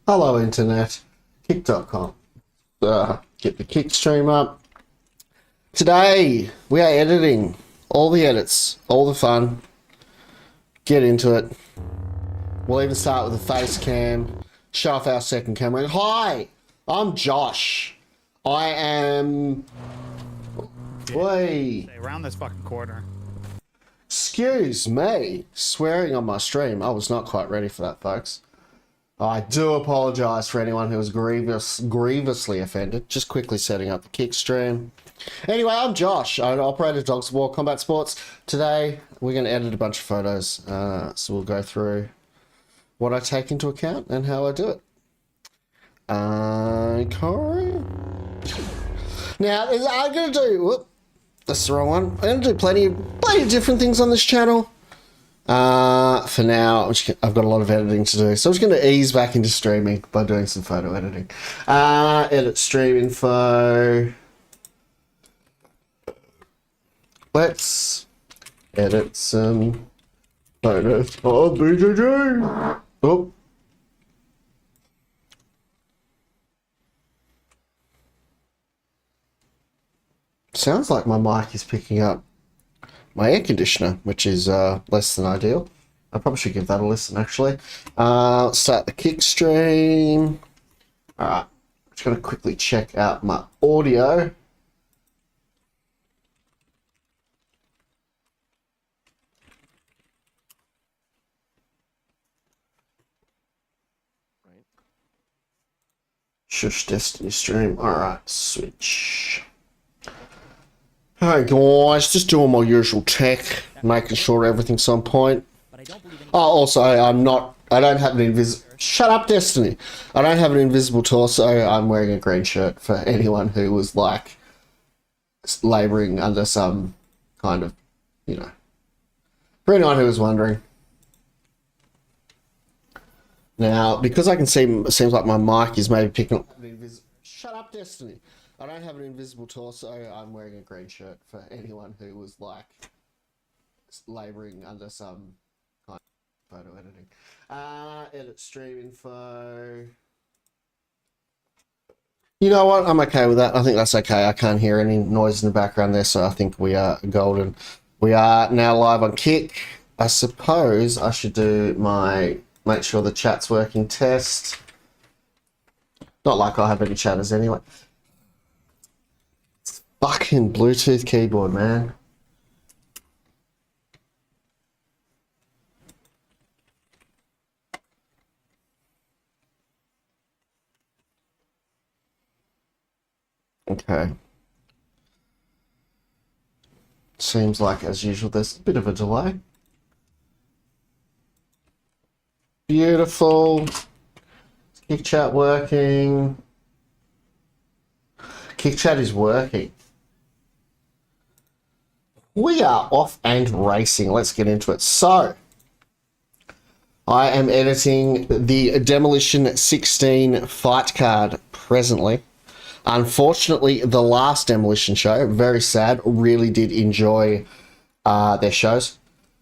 Hello Internet, kick.com. Get the kick stream up. Today we are editing all the edits, all the fun. Get into it. We'll even start with the face cam, show off our second camera. Hi, I'm Josh. I am... Wait. Around this fucking corner. Excuse me, swearing on my stream. I was not quite ready for that, folks. I do apologise for anyone who was grievously offended. Just quickly setting up the kick stream. Anyway, I'm Josh. I operate Dogs of War Combat Sports. Today, we're going to edit a bunch of photos. So we'll go through what I take into account and how I do it. Okay. Now, I'm going to do... Whoop, that's the wrong one. I'm going to do plenty of different things on this channel. For now, I've got a lot of editing to do, so I'm just going to ease back into streaming by doing some photo editing. Edit stream info. Let's edit some photos for BJJ. Oh. Sounds like my mic is picking up my air conditioner, which is less than ideal. I probably should give that a listen, actually. Let's start the kick stream. Alright, just going to quickly check out my audio. Shush Destiny stream. Alright, switch. Hey guys, just doing my usual tech, making sure everything's on point. Oh, also, I don't have an shut up, Destiny. I don't have an invisible torso. I'm wearing a green shirt for anyone who was, like, labouring under some kind of, for anyone who was wondering. Now, because I can see, it seems like my mic is maybe picking up... Shut up, Destiny. I don't have an invisible torso. I'm wearing a green shirt for anyone who was, like, labouring under some kind of photo editing. Edit stream info. You know what? I'm okay with that. I think that's okay. I can't hear any noise in the background there, so I think we are golden. We are now live on Kick. I suppose I should do my make sure the chat's working test. Not like I have any chatters anyway. Fucking Bluetooth keyboard, man. Okay. Seems like, as usual, there's a bit of a delay. Beautiful. Kick chat working. Kick chat is working. We are off and racing. Let's get into it. So, I am editing the Demolition 16 fight card presently. Unfortunately, the last Demolition show, very sad, really did enjoy their shows.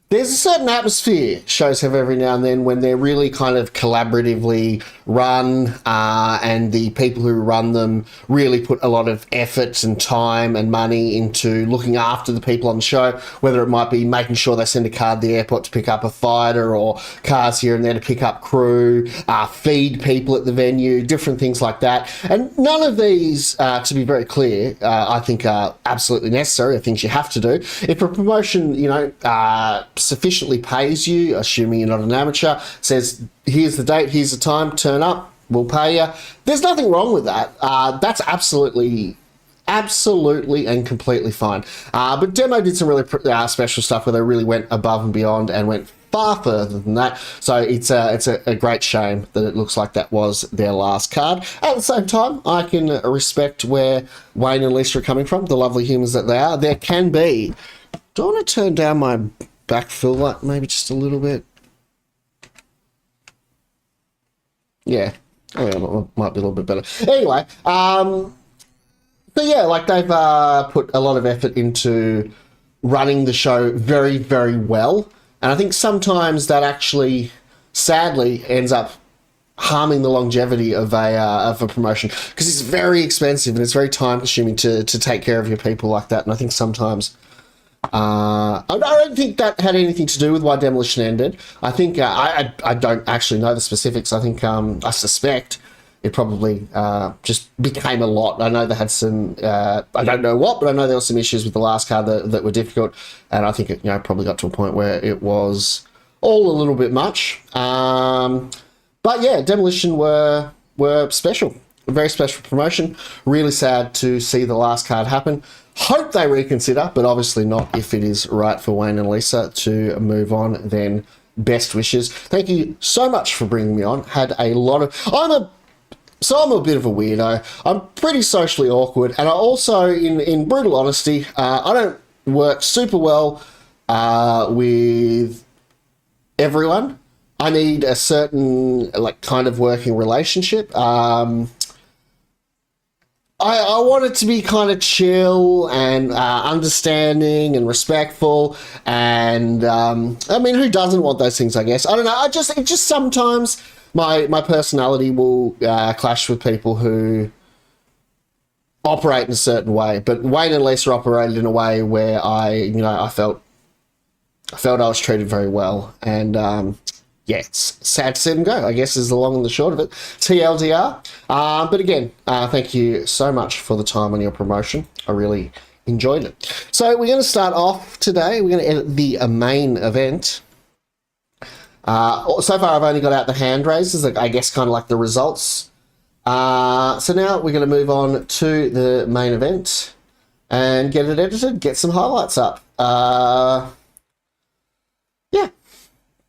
There's a certain atmosphere shows have every now and then when they're really kind of collaboratively run, and the people who run them really put a lot of effort and time and money into looking after the people on the show, whether it might be making sure they send a car to the airport to pick up a fighter or cars here and there to pick up crew, feed people at the venue, different things like that. And none of these, to be very clear, I think are absolutely necessary, are things you have to do. If a promotion, sufficiently pays you, assuming you're not an amateur, says, here's the date, here's the time, turn up, we'll pay you. There's nothing wrong with that. That's absolutely and completely fine. But Demo did some really special stuff where they really went above and beyond and went far further than that. So it's a great shame that it looks like that was their last card. At the same time, I can respect where Wayne and Lisa are coming from, the lovely humans that they are. There can be... Do I want to turn down my backfill light maybe just a little bit? Yeah. Oh, yeah, might be a little bit better. Anyway, but yeah, like they've put a lot of effort into running the show very, very well. And I think sometimes that actually, sadly, ends up harming the longevity of a promotion, because it's very expensive and it's very time consuming to take care of your people like that. And I think sometimes I don't think that had anything to do with why Demolition ended. I think I don't actually know the specifics. I think I suspect it probably just became a lot. I know they had some, I don't know what, but I know there were some issues with the last card that were difficult, and I think it probably got to a point where it was all a little bit much. But yeah, Demolition were special. A very special promotion. Really sad to see the last card happen. Hope they reconsider, but obviously not if it is right for Wayne and Lisa to move on. Then best wishes. Thank you so much for bringing me on. Had a lot of... I'm a bit of a weirdo. I'm pretty socially awkward, and I also, in brutal honesty, I don't work super well with everyone. I need a certain kind of working relationship. I want it to be kind of chill and understanding and respectful, and I mean, who doesn't want those things? I guess I don't know. It just sometimes my personality will clash with people who operate in a certain way. But Wayne and Lisa operated in a way where I felt I was treated very well, and yeah, it's sad to see them go, I guess, is the long and the short of it. TLDR. But again, thank you so much for the time on your promotion. I really enjoyed it. So we're going to start off today. We're going to edit the main event. So far, I've only got out the hand raises, I guess kind of like the results. So now we're going to move on to the main event and get it edited, get some highlights up. Yeah.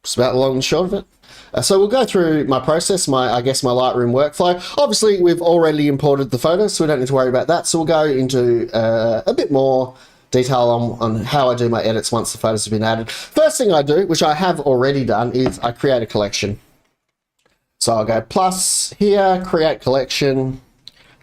It's about the long and short of it. So we'll go through my process, my Lightroom workflow. Obviously, we've already imported the photos, so we don't need to worry about that. So we'll go into a bit more detail on how I do my edits once the photos have been added. First thing I do, which I have already done, is I create a collection. So I'll go plus here, create collection,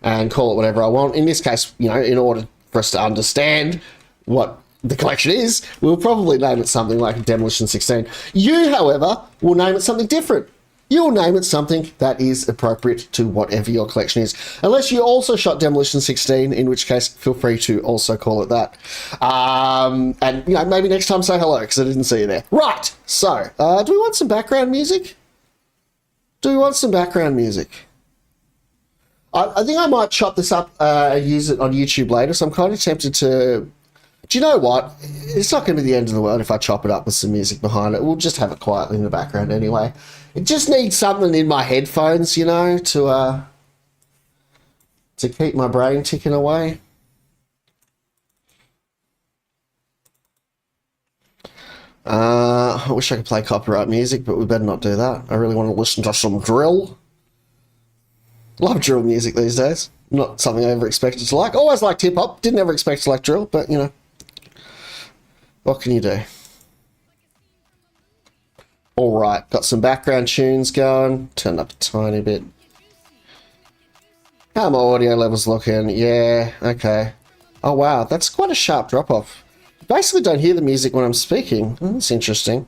and call it whatever I want. In this case, in order for us to understand what the collection is, we'll probably name it something like Demolition 16. You, however, will name it something different. You'll name it something that is appropriate to whatever your collection is. Unless you also shot Demolition 16, in which case, feel free to also call it that. And, maybe next time say hello, because I didn't see you there. Right, so, do we want some background music? I think I might chop this up and use it on YouTube later, so I'm kind of tempted to... Do you know what? It's not going to be the end of the world if I chop it up with some music behind it. We'll just have it quietly in the background anyway. It just needs something in my headphones, to keep my brain ticking away. I wish I could play copyright music, but we better not do that. I really want to listen to some drill. Love drill music these days. Not something I ever expected to like. Always liked hip-hop. Didn't ever expect to like drill, but, what can you do? All right, got some background tunes going. Turn up a tiny bit. How are my audio levels looking? Yeah, okay. Oh, wow, that's quite a sharp drop-off. Basically don't hear the music when I'm speaking. That's interesting.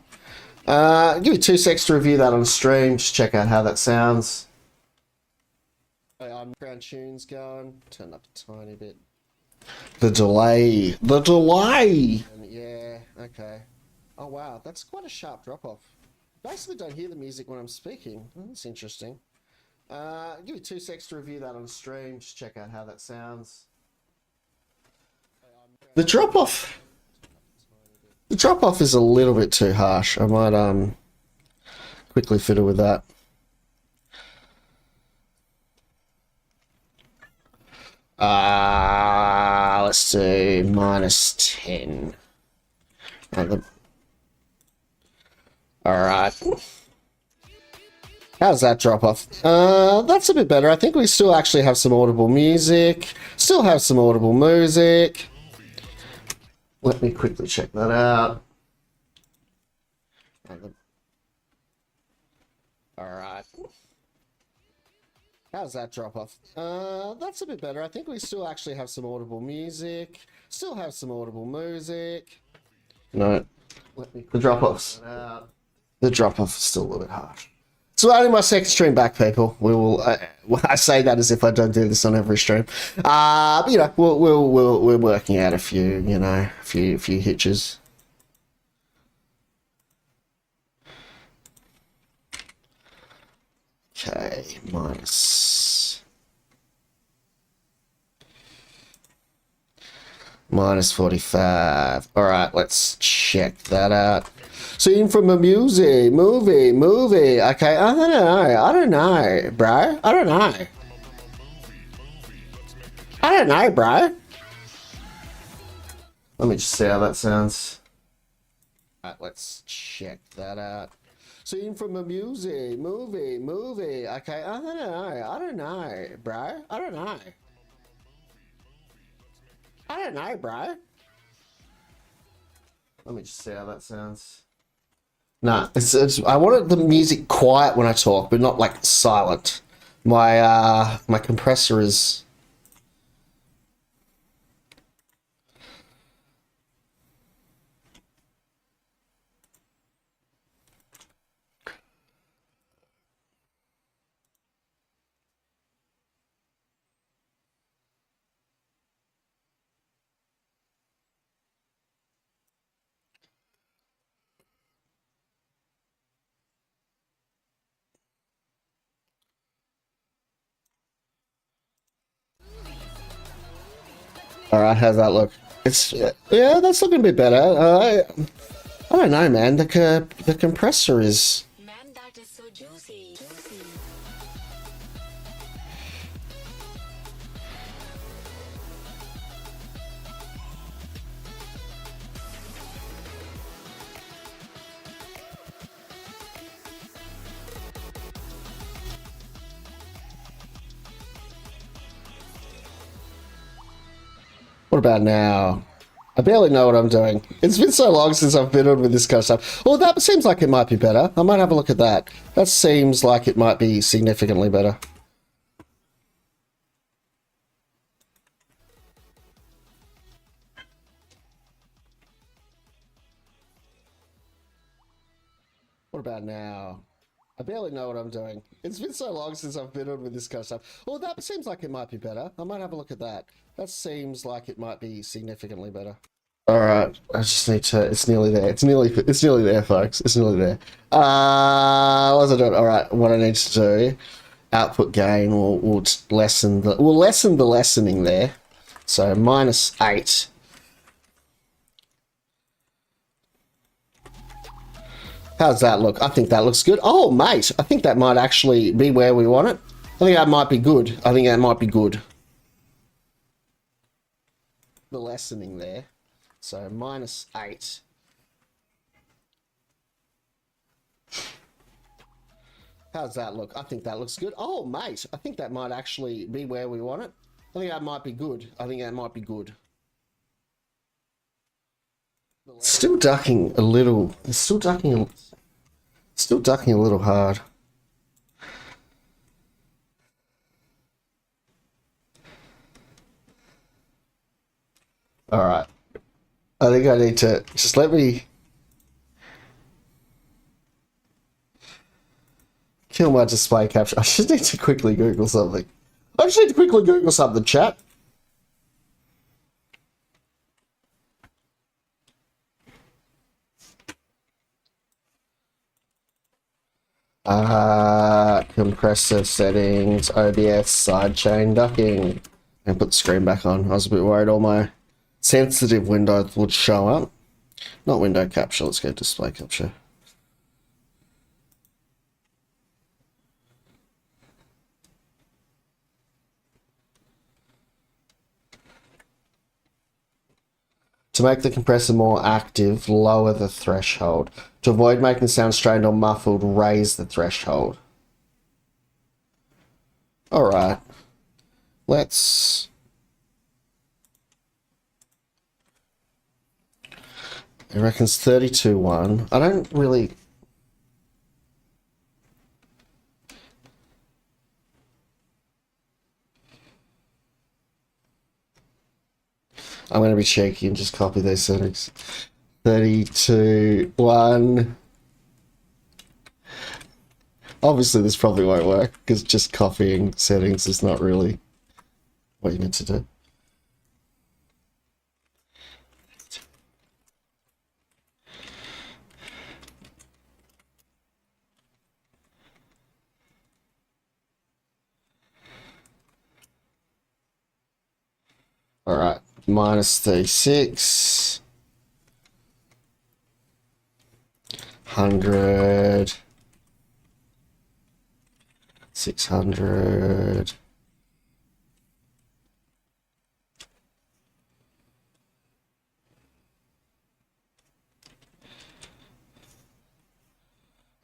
Give me 2 seconds to review that on stream. Just check out how that sounds. Background tunes going. Turn up a tiny bit. The delay. Yeah, okay. Oh, wow, that's quite a sharp drop-off. Basically don't hear the music when I'm speaking. That's interesting. Give me 2 seconds to review that on stream. Just check out how that sounds. The drop-off is a little bit too harsh. I might quickly fiddle with that. Let's do -10. Alright. How's that drop off? That's a bit better. I think we still actually have some audible music. Let me quickly check that out. Alright. How's that drop off? That's a bit better. I think we still actually have some audible music. No. The drop offs. The drop off is still a little bit harsh. So only my second stream back, people. We will. I say that as if I don't do this on every stream. But you know, we're working out a few, you know, a few hitches. Okay, minus 45. All right, let's check that out. Scene from a movie. Okay, I don't know, bro. I don't know, bro. Let me just see how that sounds. All right, let's check that out. Scene from a movie. Okay, I don't know, bro. I don't know, bro. Let me just see how that sounds. Nah, it's I wanted the music quiet when I talk, but not like silent. My compressor is. All right, how's that look? It's yeah, that's looking a bit better. I don't know, man. The compressor is. Man, that is so juicy. What about now? I barely know what I'm doing. It's been so long since I've been on with this kind of stuff. Well, that seems like it might be better. I might have a look at that. That seems like it might be significantly better. What about now? I barely know what I'm doing. It's been so long since I've been on with this kind of stuff. Well, that seems like it might be better. I might have a look at that. That seems like it might be significantly better. All right, I just need to. It's nearly there. It's nearly there, folks. It's nearly there. What's I doing? All right, what I need to do. Output gain will lessen the lessening there. So -8. How's that look? I think that looks good. Oh, mate, I think that might actually be where we want it. I think that might be good. The lessening there. So -8. How's that look? I think that looks good. Oh, mate, I think that might actually be where we want it. I think that might be good. Still ducking a little. Still ducking a little hard. All right. I think I need to just let me kill my display capture. I just need to quickly Google something. Chat. Compressor settings, OBS, sidechain ducking. And put the screen back on. I was a bit worried all my sensitive windows would show up. Not window capture, let's go display capture. To make the compressor more active, lower the threshold. To avoid making sound strained or muffled, raise the threshold. Alright. Let's... It reckons 32.1. I don't really... I'm going to be cheeky and just copy those settings. 32.1. Obviously, this probably won't work because just copying settings is not really what you need to do. All right, minus 36. 100. 600.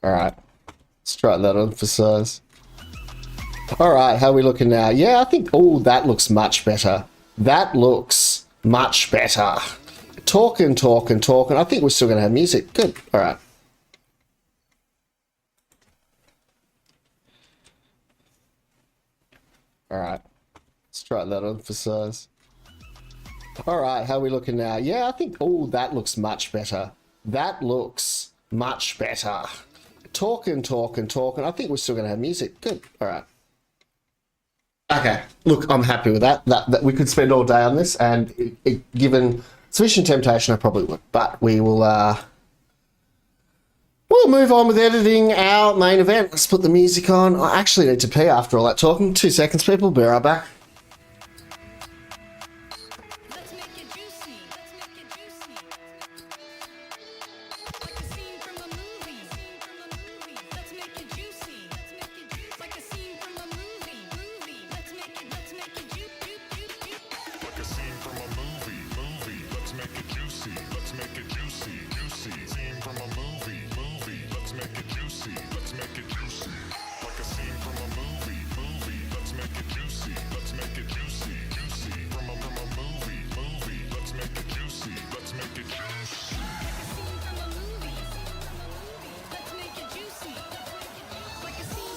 All right, let's try that on for size. All right, how are we looking now? Yeah, I think, oh, that looks much better. That looks much better. Talking. I think we're still going to have music. Good. All right. All right, let's try that on for size. All right, how are we looking now? Yeah, I think, oh, that looks much better. That looks much better. Talking. I think we're still going to have music. Good. All right. Okay, look, I'm happy with that. That we could spend all day on this, and given sufficient temptation, I probably would. But we will, we'll move on with editing our main event. Let's put the music on. I actually need to pee after all that talking. 2 seconds, people. Be right back. Let's make it juicy. Let's make it juicy. Like a scene from a movie. Let's make it juicy. Like a scene from a movie. Let's make it juicy. Like a scene from a movie. Let's make it juicy. Let's make it juicy. Scene from a movie. Let's make it juicy. Let's make it juicy. Like a scene from a movie. Let's make it juicy. Let's make it juicy. From a movie. Let's make it juicy. Let's make it juicy. Like a scene from a movie. Let's make it juicy. Like a scene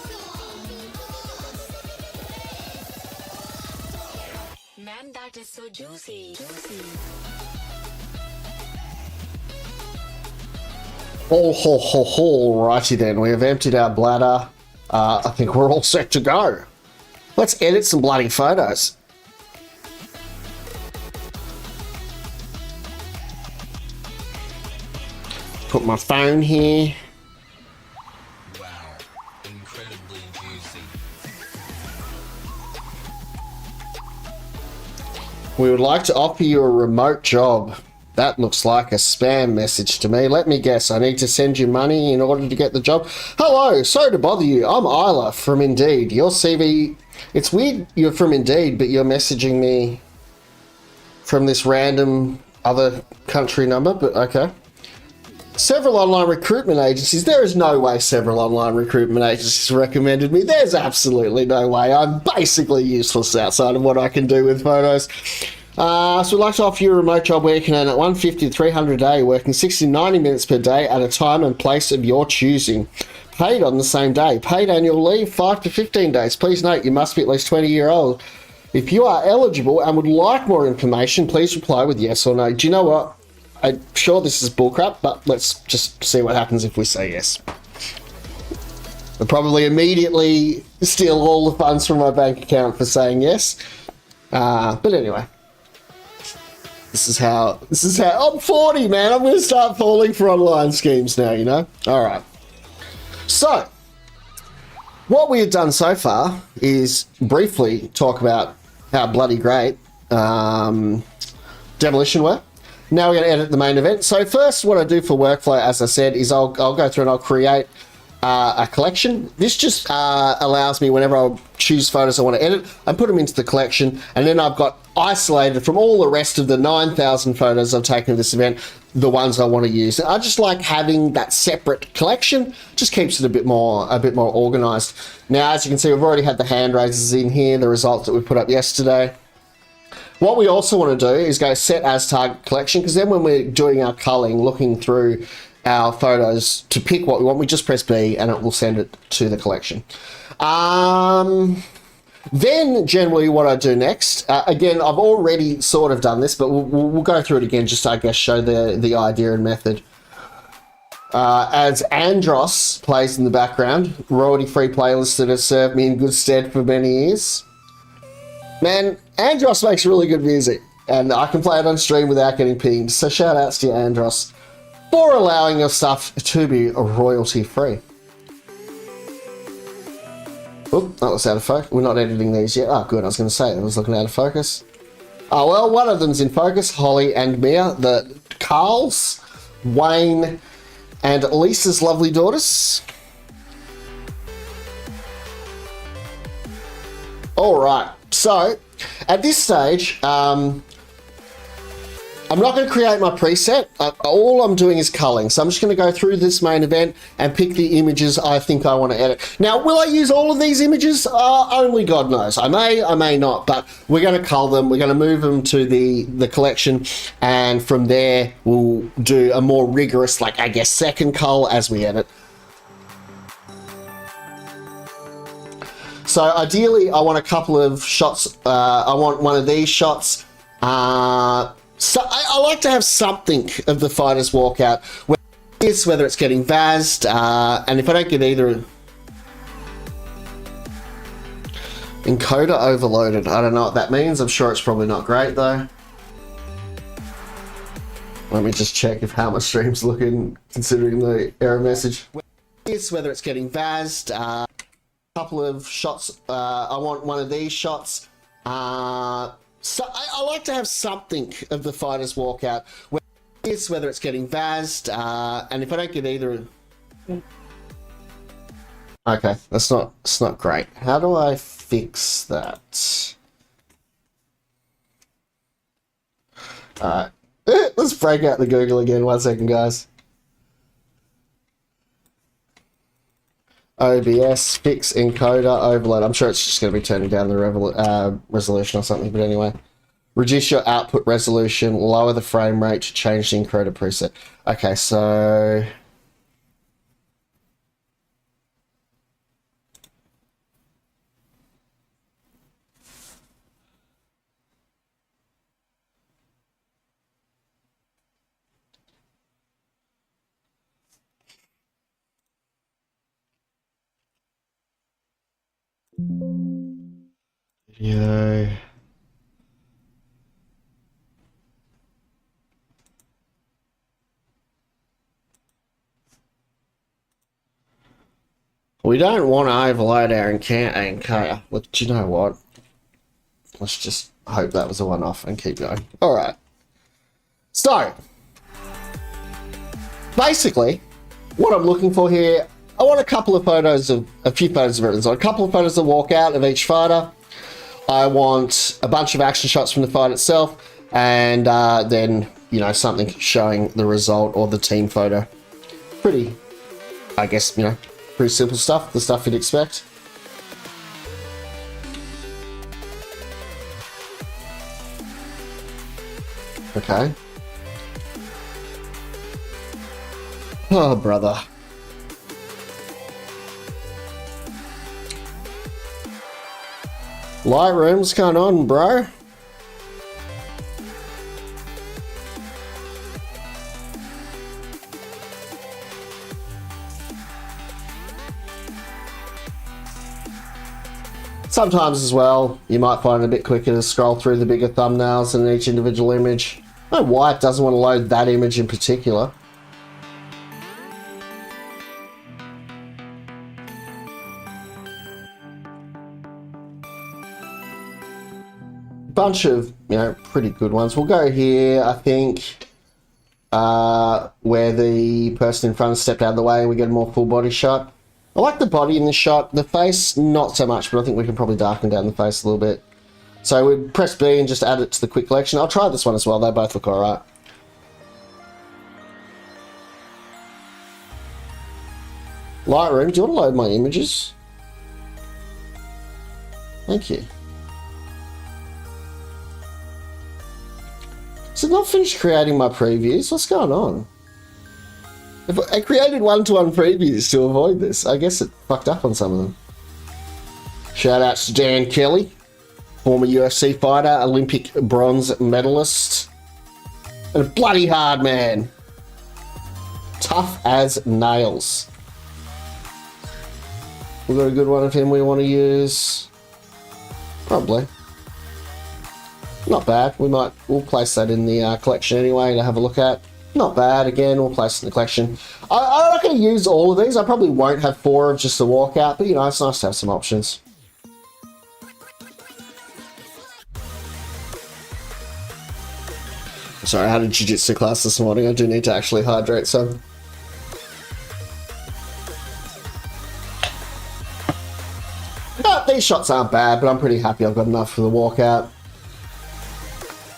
Man, that is so juicy. Righty then. We have emptied our bladder. I think we're all set to go. Let's edit some bloody photos. Put my phone here. Wow, incredibly juicy. We would like to offer you a remote job. That looks like a spam message to me. Let me guess, I need to send you money in order to get the job. Hello, sorry to bother you. I'm Isla from Indeed. Your CV... It's weird you're from Indeed, but you're messaging me from this random other country number, but okay. Several online recruitment agencies. There is no way several online recruitment agencies recommended me. There's absolutely no way. I'm basically useless outside of what I can do with photos. So we'd like to offer you a remote job where you can earn at 150 to 300 a day, working 60 to 90 minutes per day at a time and place of your choosing. Paid on the same day. Paid annual leave 5 to 15 days. Please note you must be at least 20 years old. If you are eligible and would like more information, please reply with yes or no. Do you know what? I'm sure this is bullcrap, but let's just see what happens if we say yes. I'll probably immediately steal all the funds from my bank account for saying yes. But anyway. This is how I'm 40, man. I'm going to start falling for online schemes now, you know? All right. So, what we have done so far is briefly talk about how bloody great demolition were. Now we're going to edit the main event. So first, what I do for workflow, as I said, is I'll go through and I'll create a collection. This just allows me, whenever I choose photos I want to edit, I put them into the collection, and then I've got isolated from all the rest of the 9,000 photos I've taken of this event, the ones I want to use. I just like having that separate collection. Just keeps it a bit more organized. Now, as you can see, we've already had the hand raises in here, the results that we put up yesterday. What we also want to do is go set as target collection, because then when we're doing our culling, looking through our photos to pick what we want, we just press B and it will send it to the collection. Then generally what I do next, again, I've already sort of done this, but we'll go through it again just to, I guess, show the idea and method. as Andros plays in the background, royalty-free playlist that has served me in good stead for many years. Man, Andros makes really good music, and I can play it on stream without getting pinged. So shout outs to you, Andros, for allowing your stuff to be royalty-free. Oop, that was out of focus. We're not editing these yet. Oh, good. I was going to say, I was looking out of focus. Oh, well, one of them's in focus, Holly and Mia, the Carls, Wayne, and Lisa's lovely daughters. All right. So, at this stage, I'm not going to create my preset. All I'm doing is culling. So I'm just going to go through this main event and pick the images I think I want to edit. Now, will I use all of these images? Only God knows. I may not, but we're going to cull them. We're going to move them to the collection. And from there, we'll do a more rigorous, like, I guess, second cull as we edit. So ideally, I want a couple of shots. I want one of these shots. So I like to have something of the fighters walk out, whether it's getting vazzed, and if I don't get either, encoder overloaded. I don't know what that means. I'm sure it's probably not great though. Let me just check if how my stream's looking, considering the error message. Whether it's getting vazzed, couple of shots. I want one of these shots. So I like to have something of the fighters walk out, whether it's getting vazzed, and if I don't get either. Okay, it's not great. How do I fix that? Alright. Let's break out the Google again. 1 second, guys. OBS, fix encoder overload. I'm sure it's just going to be turning down the resolution or something, but anyway. Reduce your output resolution, lower the frame rate to change the encoder preset. Okay, so... Video. We don't want to overload our encoder. Well, do you know what? Let's just hope that was a one-off and keep going. All right. So, basically, what I'm looking for here, I want a few photos of everything. So a couple of photos of walkout of each fighter. I want a bunch of action shots from the fight itself, and then, you know, something showing the result or the team photo. Pretty, I guess, you know, pretty simple stuff, the stuff you'd expect. Okay. Oh, brother. Lightroom, what's going on, bro? Sometimes as well, you might find it a bit quicker to scroll through the bigger thumbnails in each individual image. I don't know why it doesn't want to load that image in particular. Bunch of, you know, pretty good ones. We'll go here, I think, where the person in front stepped out of the way and we get a more full body shot. I like the body in this shot. The face, not so much, but I think we can probably darken down the face a little bit. So we press B and just add it to the quick collection. I'll try this one as well. They both look alright. Lightroom, do you want to load my images? Thank you. So I've not finished creating my previews. What's going on? If I created one-to-one previews to avoid this. I guess it fucked up on some of them. Shout outs to Dan Kelly, former UFC fighter, Olympic bronze medalist, and a bloody hard man. Tough as nails. We've got a good one of him we want to use. Probably. Not bad. We'll place that in the collection anyway to have a look at. Not bad. Again, we'll place it in the collection. I'm not going to use all of these. I probably won't have 4 of just the walkout, but you know, it's nice to have some options. Sorry, I had a jiu-jitsu class this morning. I do need to actually hydrate some. These shots aren't bad, but I'm pretty happy I've got enough for the walkout.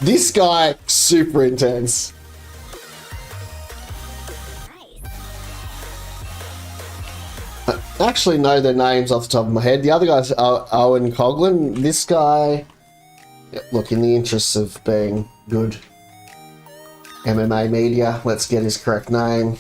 This guy, super intense. I actually know their names off the top of my head. The other guy's Owen Coughlin. This guy, look, in the interests of being good MMA media, let's get his correct name.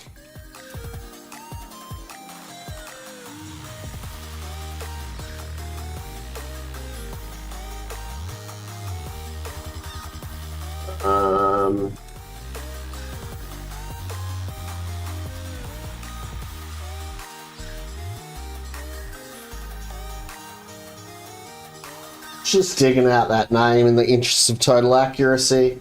Just digging out that name in the interests of total accuracy.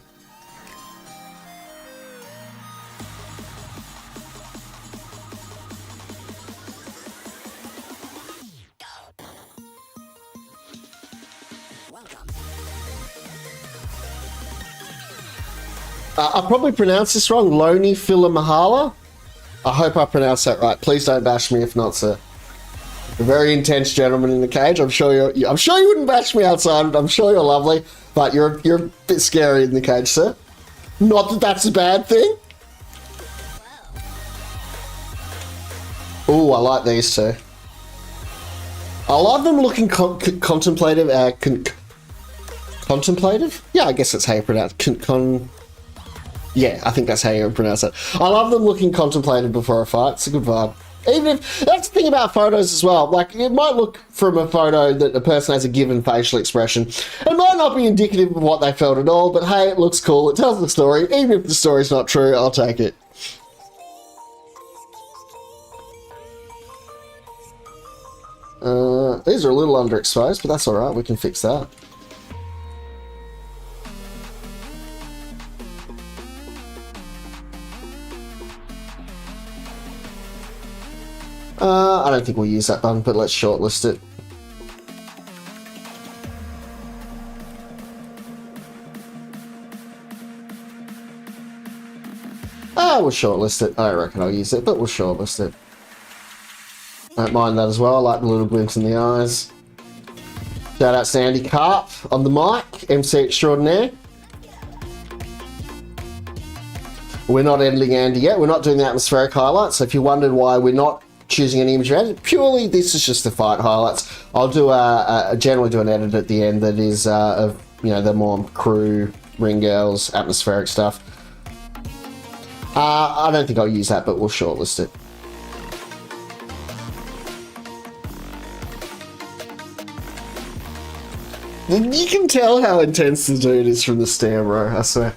I probably pronounced this wrong. Loni Filamahala. I hope I pronounced that right. Please don't bash me if not, sir. A very intense gentleman in the cage. I'm sure you wouldn't bash me outside. I'm sure you're lovely, but you're a bit scary in the cage, sir. Not that that's a bad thing. Ooh, I like these two. I love them looking contemplative. Contemplative? Yeah, I guess that's how you pronounce yeah, I think that's how you pronounce it. I love them looking contemplative before a fight. It's a good vibe. Even if, that's the thing about photos as well. Like, it might look from a photo that a person has a given facial expression. It might not be indicative of what they felt at all, but hey, it looks cool. It tells the story. Even if the story's not true, I'll take it. These are a little underexposed, but that's alright. We can fix that. I don't think we'll use that button, but let's shortlist it. We'll shortlist it. I don't reckon I'll use it, but we'll shortlist it. Don't mind that as well. I like the little glint in the eyes. Shout out Sandy Carp on the mic, MC extraordinaire. We're not editing Andy yet. We're not doing the atmospheric highlights. So if you wondered why we're not choosing an image edit, purely this is just the fight highlights. I'll do generally do an edit at the end that is of, you know, the more crew, ring girls, atmospheric stuff. I don't think I'll use that, but we'll shortlist it. You can tell how intense the dude is from the stare, bro, I swear.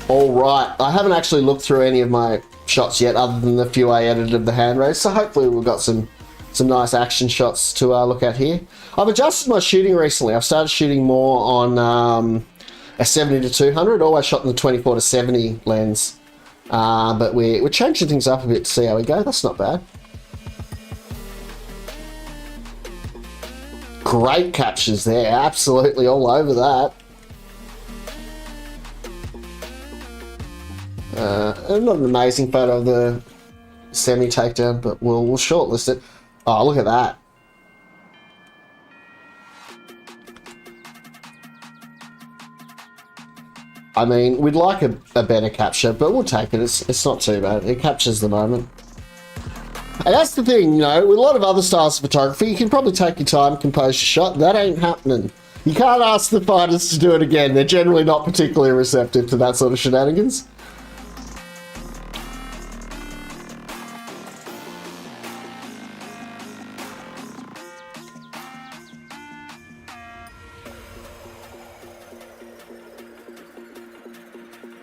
Alright, I haven't actually looked through any of my shots yet, other than the few I edited of the hand raise, so hopefully we've got some nice action shots to look at here. I've adjusted my shooting recently. I've started shooting more on a 70 to 200, always shot in the 24 to 70 lens. But we're changing things up a bit to see how we go. That's not bad. Great captures there, absolutely all over that. Not an amazing photo of the semi takedown, but we'll shortlist it. Oh, look at that. I mean, we'd like a better capture, but we'll take it. It's not too bad. It captures the moment. And that's the thing, you know, with a lot of other styles of photography, you can probably take your time, compose your shot. That ain't happening. You can't ask the fighters to do it again. They're generally not particularly receptive to that sort of shenanigans.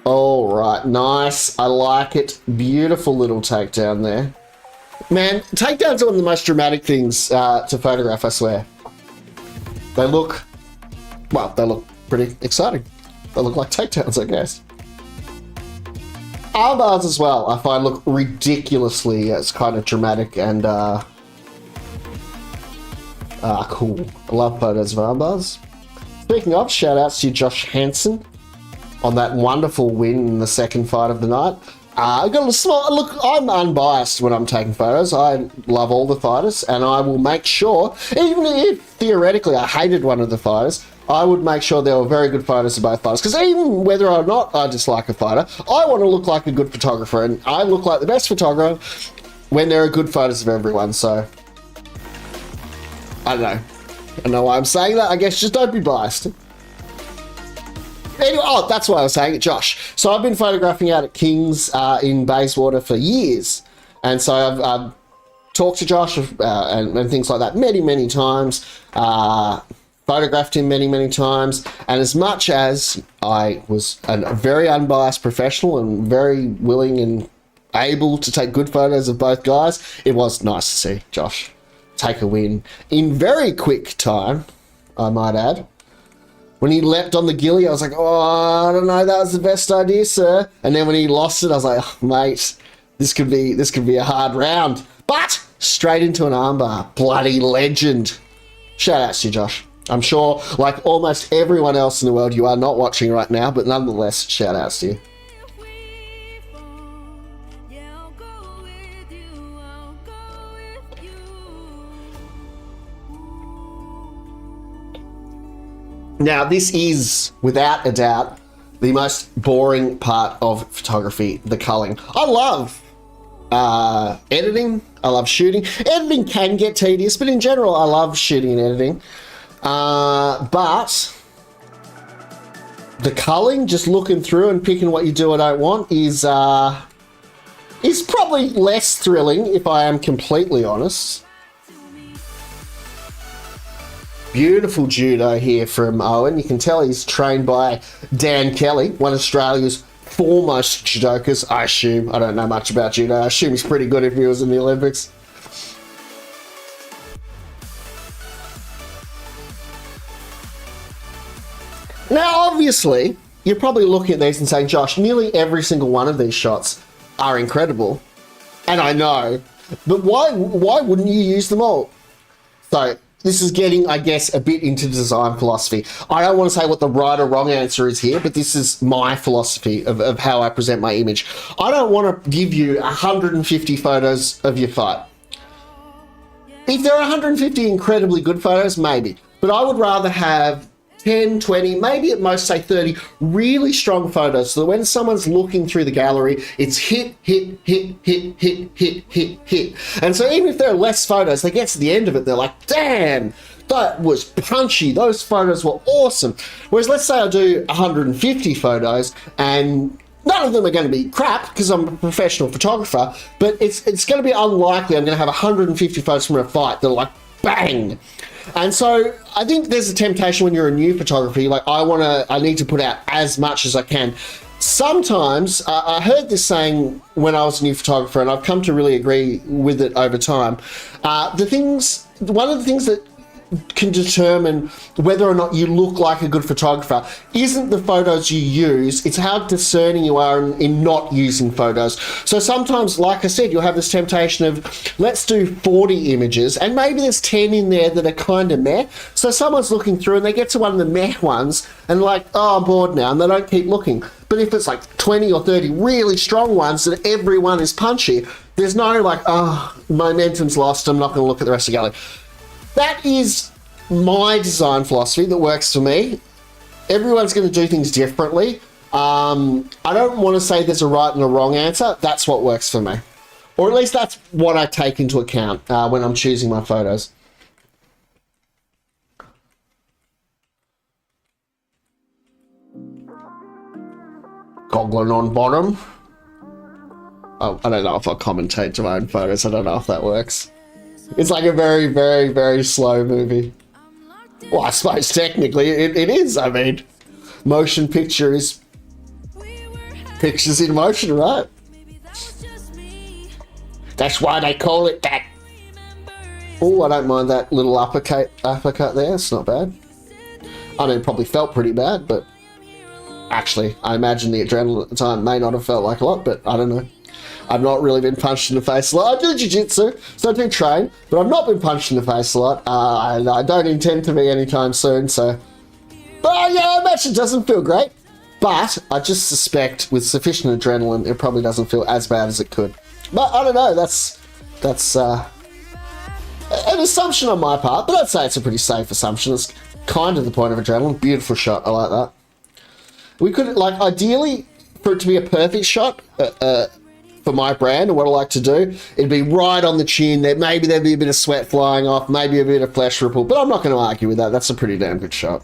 All right, nice. I like it. Beautiful little takedown there. Man, takedowns are one of the most dramatic things to photograph, I swear. They look pretty exciting. They look like takedowns, I guess. Armbars as well, I find look ridiculously it's kind of dramatic and cool. I love photos of armbars. Speaking of, shout outs to Josh Hansen on that wonderful win in the second fight of the night. I got a small look. I'm unbiased when I'm taking photos. I love all the fighters, and I will make sure, even if theoretically I hated one of the fighters, I would make sure there were very good photos of both fighters. Because even whether or not I dislike a fighter, I want to look like a good photographer, and I look like the best photographer when there are good photos of everyone. So I don't know. I don't know why I'm saying that. I guess just don't be biased. Anyway, that's why I was saying it, Josh. So I've been photographing out at King's in Bayswater for years. And so I've talked to Josh and things like that many times. Photographed him many times. And as much as I was a very unbiased professional and very willing and able to take good photos of both guys, it was nice to see Josh take a win in very quick time, I might add. When he leapt on the ghillie, I was like, oh, I don't know, that was the best idea, sir. And then when he lost it, I was like, oh, mate, this could be a hard round. But straight into an armbar. Bloody legend. Shout outs to you, Josh. I'm sure, like almost everyone else in the world, you are not watching right now, but nonetheless, shout outs to you. Now, this is, without a doubt, the most boring part of photography, the culling. I love editing. I love shooting. Editing can get tedious, but in general, I love shooting and editing. But the culling, just looking through and picking what you do or don't want, is probably less thrilling, if I am completely honest. Beautiful judo here from Owen. You can tell he's trained by Dan Kelly, one of Australia's foremost judokas, I assume. I don't know much about judo. I assume he's pretty good if he was in the Olympics. Now, obviously, you're probably looking at these and saying, Josh, nearly every single one of these shots are incredible. And I know, but why wouldn't you use them all? So, this is getting, I guess, a bit into design philosophy. I don't want to say what the right or wrong answer is here, but this is my philosophy of how I present my image. I don't want to give you 150 photos of your fight. If there are 150 incredibly good photos, maybe. But I would rather have 10, 20, maybe at most, say 30 really strong photos so that when someone's looking through the gallery, it's hit. And so even if there are less photos, they get to the end of it, they're like, damn, that was punchy. Those photos were awesome. Whereas let's say I do 150 photos and none of them are going to be crap because I'm a professional photographer, but it's going to be unlikely I'm going to have 150 photos from a fight that are like, bang. And so I think there's a temptation when you're a new photographer, like I need to put out as much as I can. Sometimes I heard this saying when I was a new photographer, and I've come to really agree with it over time. One of the things that can determine whether or not you look like a good photographer isn't the photos you use, it's how discerning you are in not using photos. So sometimes, like I said, you'll have this temptation of, let's do 40 images, and maybe there's 10 in there that are kind of meh. So someone's looking through and they get to one of the meh ones and like, oh, I'm bored now, and they don't keep looking. But if it's like 20 or 30 really strong ones that everyone is punchy, there's no like, oh, momentum's lost, I'm not going to look at the rest of the gallery. That is my design philosophy that works for me. Everyone's going to do things differently. I don't want to say there's a right and a wrong answer. That's what works for me. Or at least that's what I take into account when I'm choosing my photos. Goggling on bottom. Oh, I don't know if I commentate to my own photos. I don't know if that works. It's like a very, very, very slow movie. Well, I suppose technically it is. I mean, motion picture is Pictures in motion, right? That's why they call it that. Oh, I don't mind that little uppercut there. It's not bad. I mean, it probably felt pretty bad, but actually, I imagine the adrenaline at the time may not have felt like a lot, but I don't know. I've not really been punched in the face a lot. I do jiu-jitsu, so I do train, but I've not been punched in the face a lot. And I don't intend to be anytime soon, so... But yeah, I imagine it doesn't feel great. But I just suspect with sufficient adrenaline, it probably doesn't feel as bad as it could. But I don't know, that's an assumption on my part, but I'd say it's a pretty safe assumption. It's kind of the point of adrenaline. Beautiful shot, I like that. We could, like, ideally, for it to be a perfect shot, for my brand and what I like to do, it'd be right on the chin. Maybe there'd be a bit of sweat flying off, maybe a bit of flesh ripple, but I'm not going to argue with that. That's a pretty damn good shot.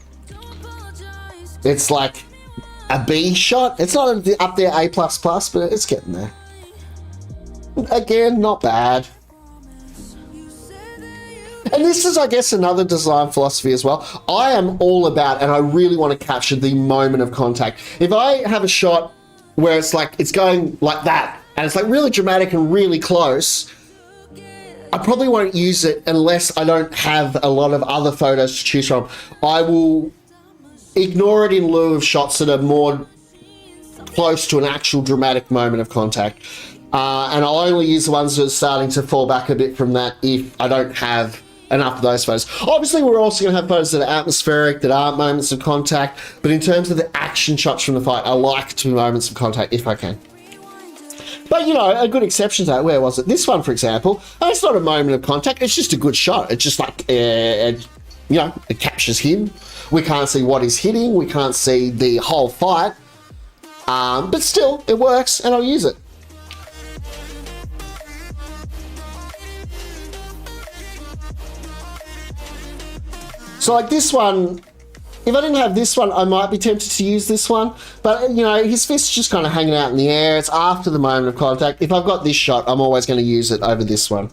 It's like a B shot. It's not up there A++, but it's getting there. Again, not bad. And this is, I guess, another design philosophy as well. I am all about, and I really want to capture the moment of contact. If I have a shot where it's like, it's going like that, and it's like really dramatic and really close, I probably won't use it unless I don't have a lot of other photos to choose from. I will ignore it in lieu of shots that are more close to an actual dramatic moment of contact. And I'll only use the ones that are starting to fall back a bit from that if I don't have enough of those photos. Obviously, we're also going to have photos that are atmospheric, that aren't moments of contact, but in terms of the action shots from the fight, I like to be moments of contact if I can. But, you know, a good exception to that, where was it? This one, for example, it's not a moment of contact, it's just a good shot. It's just like, you know, it captures him. We can't see what he's hitting, we can't see the whole fight, but still, it works, and I'll use it. So like this one, if I didn't have this one, I might be tempted to use this one. But, you know, his fist's just kind of hanging out in the air. It's after the moment of contact. If I've got this shot, I'm always going to use it over this one.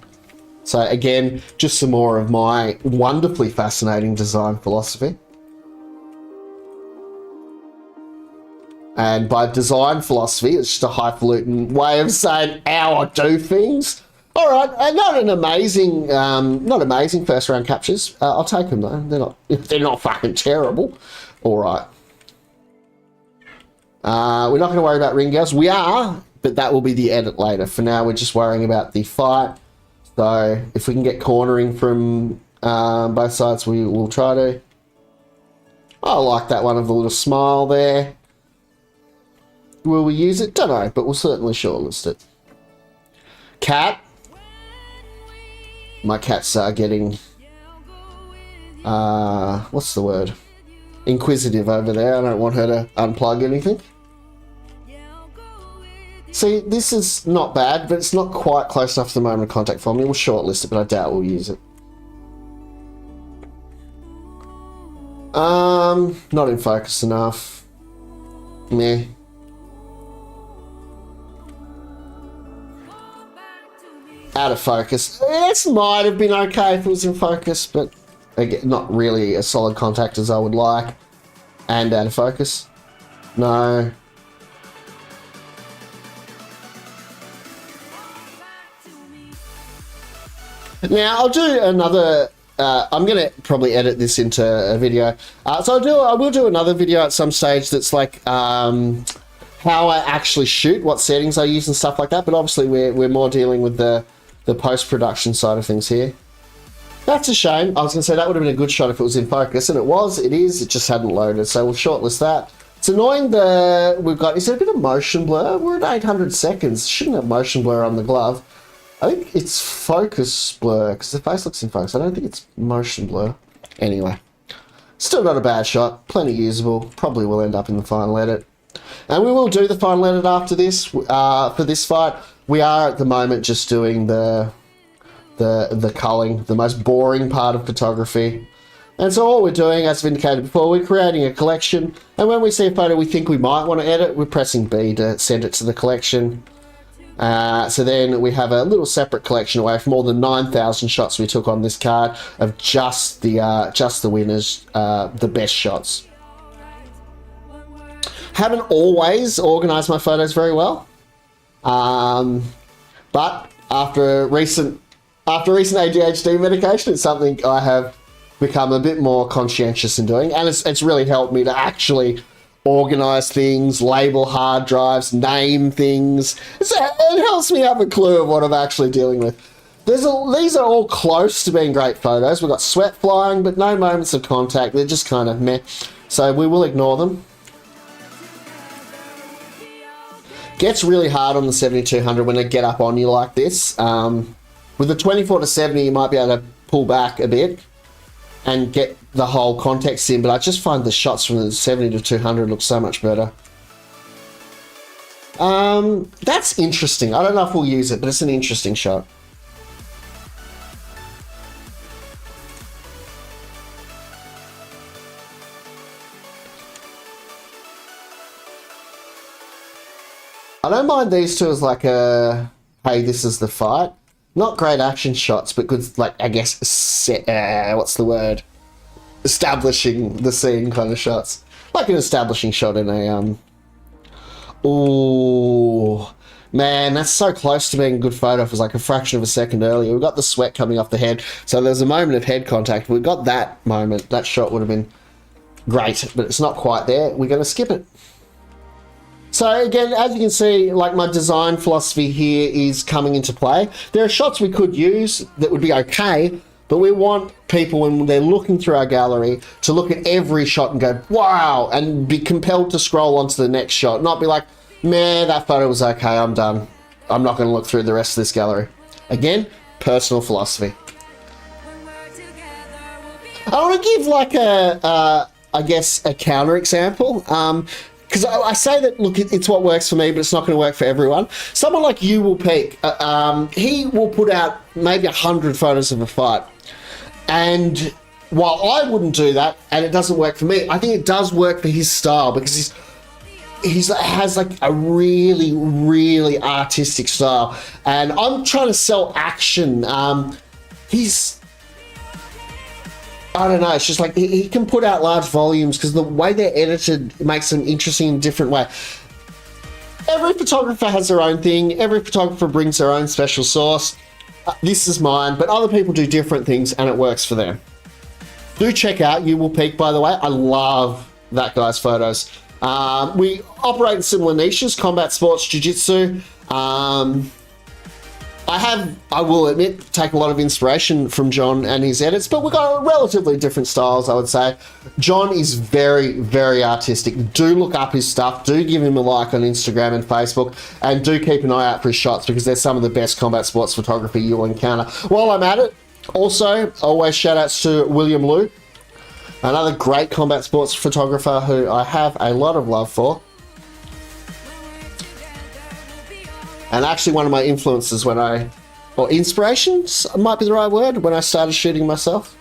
So again, just some more of my wonderfully fascinating design philosophy. And by design philosophy, it's just a highfalutin way of saying how I do things. All right, not amazing first round captures. I'll take them though. They're not fucking terrible. All right. We're not going to worry about ring girls. We are, but that will be the edit later. For now, we're just worrying about the fight. So if we can get cornering from both sides, we will try to. I like that one of the little smile there. Will we use it? Don't know, but we'll certainly shortlist it. Cat. My cats are getting, what's the word? Inquisitive over there. I don't want her to unplug anything. See, this is not bad, but it's not quite close enough to the moment of contact for me. We'll shortlist it, but I doubt we'll use it. Not in focus enough. Meh. Out of focus. This might have been okay if it was in focus, but again, not really as solid contact as I would like. And out of focus. No. Now I'll do another. I'm gonna probably edit this into a video. So I will do another video at some stage that's like how I actually shoot, what settings I use and stuff like that. But obviously we're more dealing with the post-production side of things here. That's a shame. I was going to say that would have been a good shot if it was in focus, and it was. It is. It just hadn't loaded, so we'll shortlist that. It's annoying that we've got... Is there a bit of motion blur? We're at 800 seconds. Shouldn't have motion blur on the glove. I think it's focus blur, because the face looks in focus. I don't think it's motion blur. Anyway. Still not a bad shot. Plenty usable. Probably will end up in the final edit. And we will do the final edit after this, for this fight. We are at the moment just doing the culling, the most boring part of photography. And so all we're doing, as I've indicated before, we're creating a collection. And when we see a photo we think we might want to edit, we're pressing B to send it to the collection. So then we have a little separate collection away from all the 9,000 shots we took on this card of just the winners, the best shots. Haven't always organised my photos very well. But after recent ADHD medication, it's something I have become a bit more conscientious in doing, and it's really helped me to actually organize things, label hard drives, name things. It helps me have a clue of what I'm actually dealing with. These are all close to being great photos. We've got sweat flying, but no moments of contact. They're just kind of meh. So we will ignore them. Gets really hard on the 7200 when they get up on you like this. With the 24 to 70, you might be able to pull back a bit and get the whole context in, but I just find the shots from the 70 to 200 look so much better. That's interesting. I don't know if we'll use it, but it's an interesting shot. I don't mind these two as like a, hey, this is the fight. Not great action shots, but good, like, I guess, what's the word? Establishing the scene kind of shots. Like an establishing shot in a, Ooh. Man, that's so close to being a good photo. It was like a fraction of a second earlier. We got the sweat coming off the head, so there's a moment of head contact. We got that moment. That shot would have been great, but it's not quite there. We're going to skip it. So again, as you can see, like my design philosophy here is coming into play. There are shots we could use that would be okay, but we want people, when they're looking through our gallery, to look at every shot and go, wow, and be compelled to scroll onto the next shot, not be like, man, that photo was okay, I'm done. I'm not going to look through the rest of this gallery. Again, personal philosophy. I want to give like I guess, a counter example. Because I say that, look, it's what works for me, but it's not going to work for everyone. Someone like you will peak. He will put out maybe 100 photos of a fight. And while I wouldn't do that, and it doesn't work for me, I think it does work for his style, because he has like a really, really artistic style. And I'm trying to sell action. I don't know, it's just like he can put out large volumes because the way they're edited makes them interesting in a different way. Every photographer has their own thing. Every photographer brings their own special sauce. This is mine, but other people do different things and it works for them. Do check out You Will Peak, by the way. I love that guy's photos. We operate in similar niches, combat sports, jiu-jitsu. I will admit, take a lot of inspiration from John and his edits, but we've got relatively different styles, I would say. John is very, very artistic. Do look up his stuff. Do give him a like on Instagram and Facebook, and do keep an eye out for his shots, because they're some of the best combat sports photography you'll encounter. While I'm at it, also, always shout outs to William Liu, another great combat sports photographer who I have a lot of love for. And actually one of my influences or inspirations might be the right word, when I started shooting myself.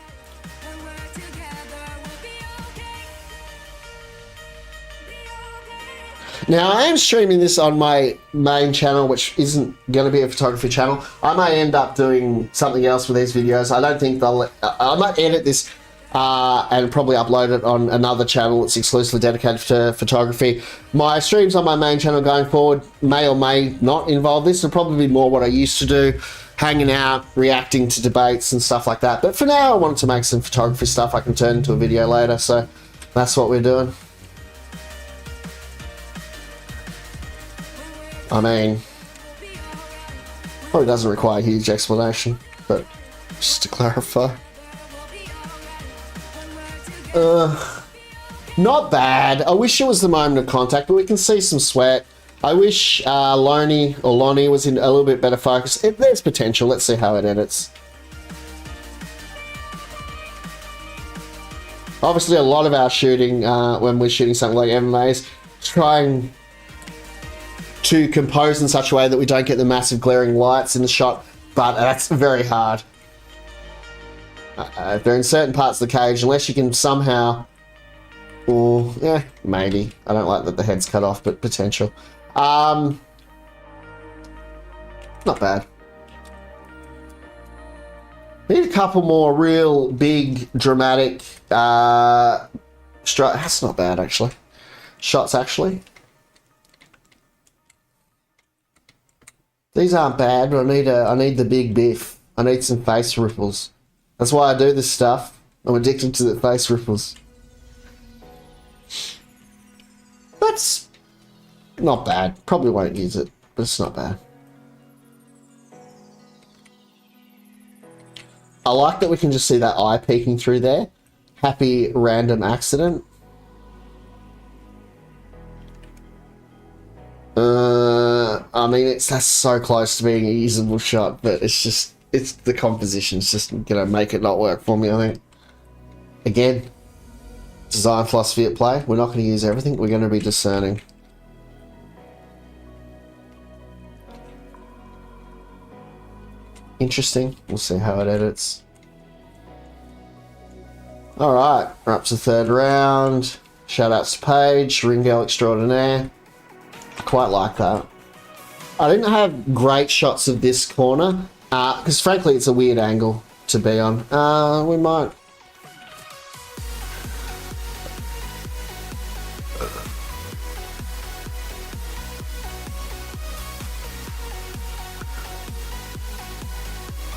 Now, I am streaming this on my main channel, which isn't going to be a photography channel. I may end up doing something else with these videos. I don't think I might edit this and probably upload it on another channel that's exclusively dedicated to photography. My streams on my main channel going forward may or may not involve this. It'll probably be more what I used to do, hanging out, reacting to debates and stuff like that. But for now, I wanted to make some photography stuff I can turn into a video later, so that's what we're doing. I mean, probably doesn't require a huge explanation, but just to clarify. Not bad. I wish it was the moment of contact, but we can see some sweat. I wish Lonnie was in a little bit better focus. There's potential. Let's see how it edits. Obviously, a lot of our shooting, when we're shooting something like MMA, is trying to compose in such a way that we don't get the massive glaring lights in the shot, but that's very hard. They're in certain parts of the cage, unless you can somehow, or yeah, maybe. I don't like that the head's cut off, but potential. Not bad. Need a couple more real big dramatic that's not bad actually. Shots actually. These aren't bad, but I need the big biff. I need some face ripples. That's why I do this stuff. I'm addicted to the face ripples. That's not bad. Probably won't use it, but it's not bad. I like that we can just see that eye peeking through there. Happy random accident. I mean, that's so close to being a usable shot, but it's the composition's just gonna make it not work for me, I think. Again, design philosophy at play. We're not going to use everything. We're going to be discerning. Interesting. We'll see how it edits. Alright, we're up to the third round. Shoutouts to Paige, ring girl extraordinaire. I quite like that. I didn't have great shots of this corner, because frankly it's a weird angle to be on. We might...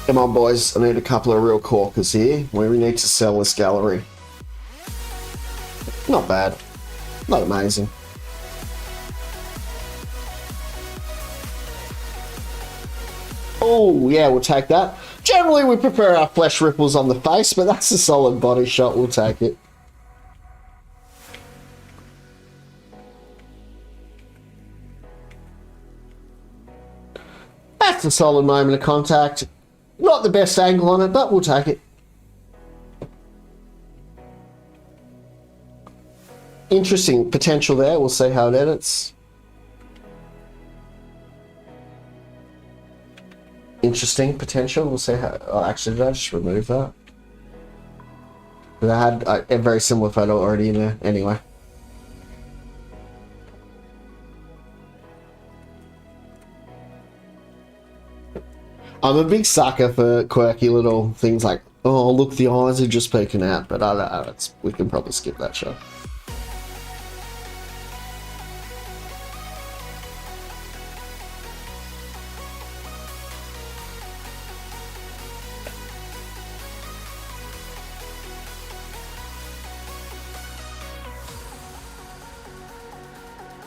Come on, boys. I need a couple of real corkers here. We need to sell this gallery. Not bad. Not amazing. Oh, yeah, we'll take that. Generally, we prefer our flesh ripples on the face, but that's a solid body shot. We'll take it. That's a solid moment of contact. Not the best angle on it, but we'll take it. Interesting potential there. We'll see how it edits. Interesting potential. We'll see how... Oh, actually, did I just remove that? Because I had a very similar photo already in there. Anyway. I'm a big sucker for quirky little things like, oh, look, the eyes are just peeking out, but I don't know, we can probably skip that shot.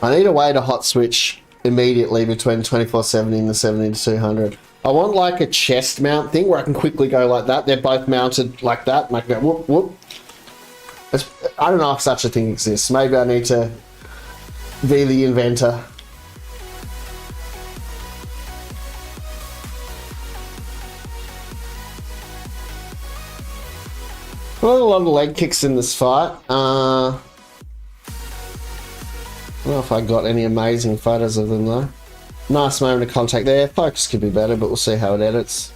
I need a way to hot switch immediately between 2470 and the 70 to 200. I want like a chest mount thing where I can quickly go like that. They're both mounted like that. And I can go whoop, whoop. I don't know if such a thing exists. Maybe I need to be the inventor. Well, a lot of leg kicks in this fight. I don't know if I got any amazing photos of them though. Nice moment of contact there. Focus could be better, but we'll see how it edits.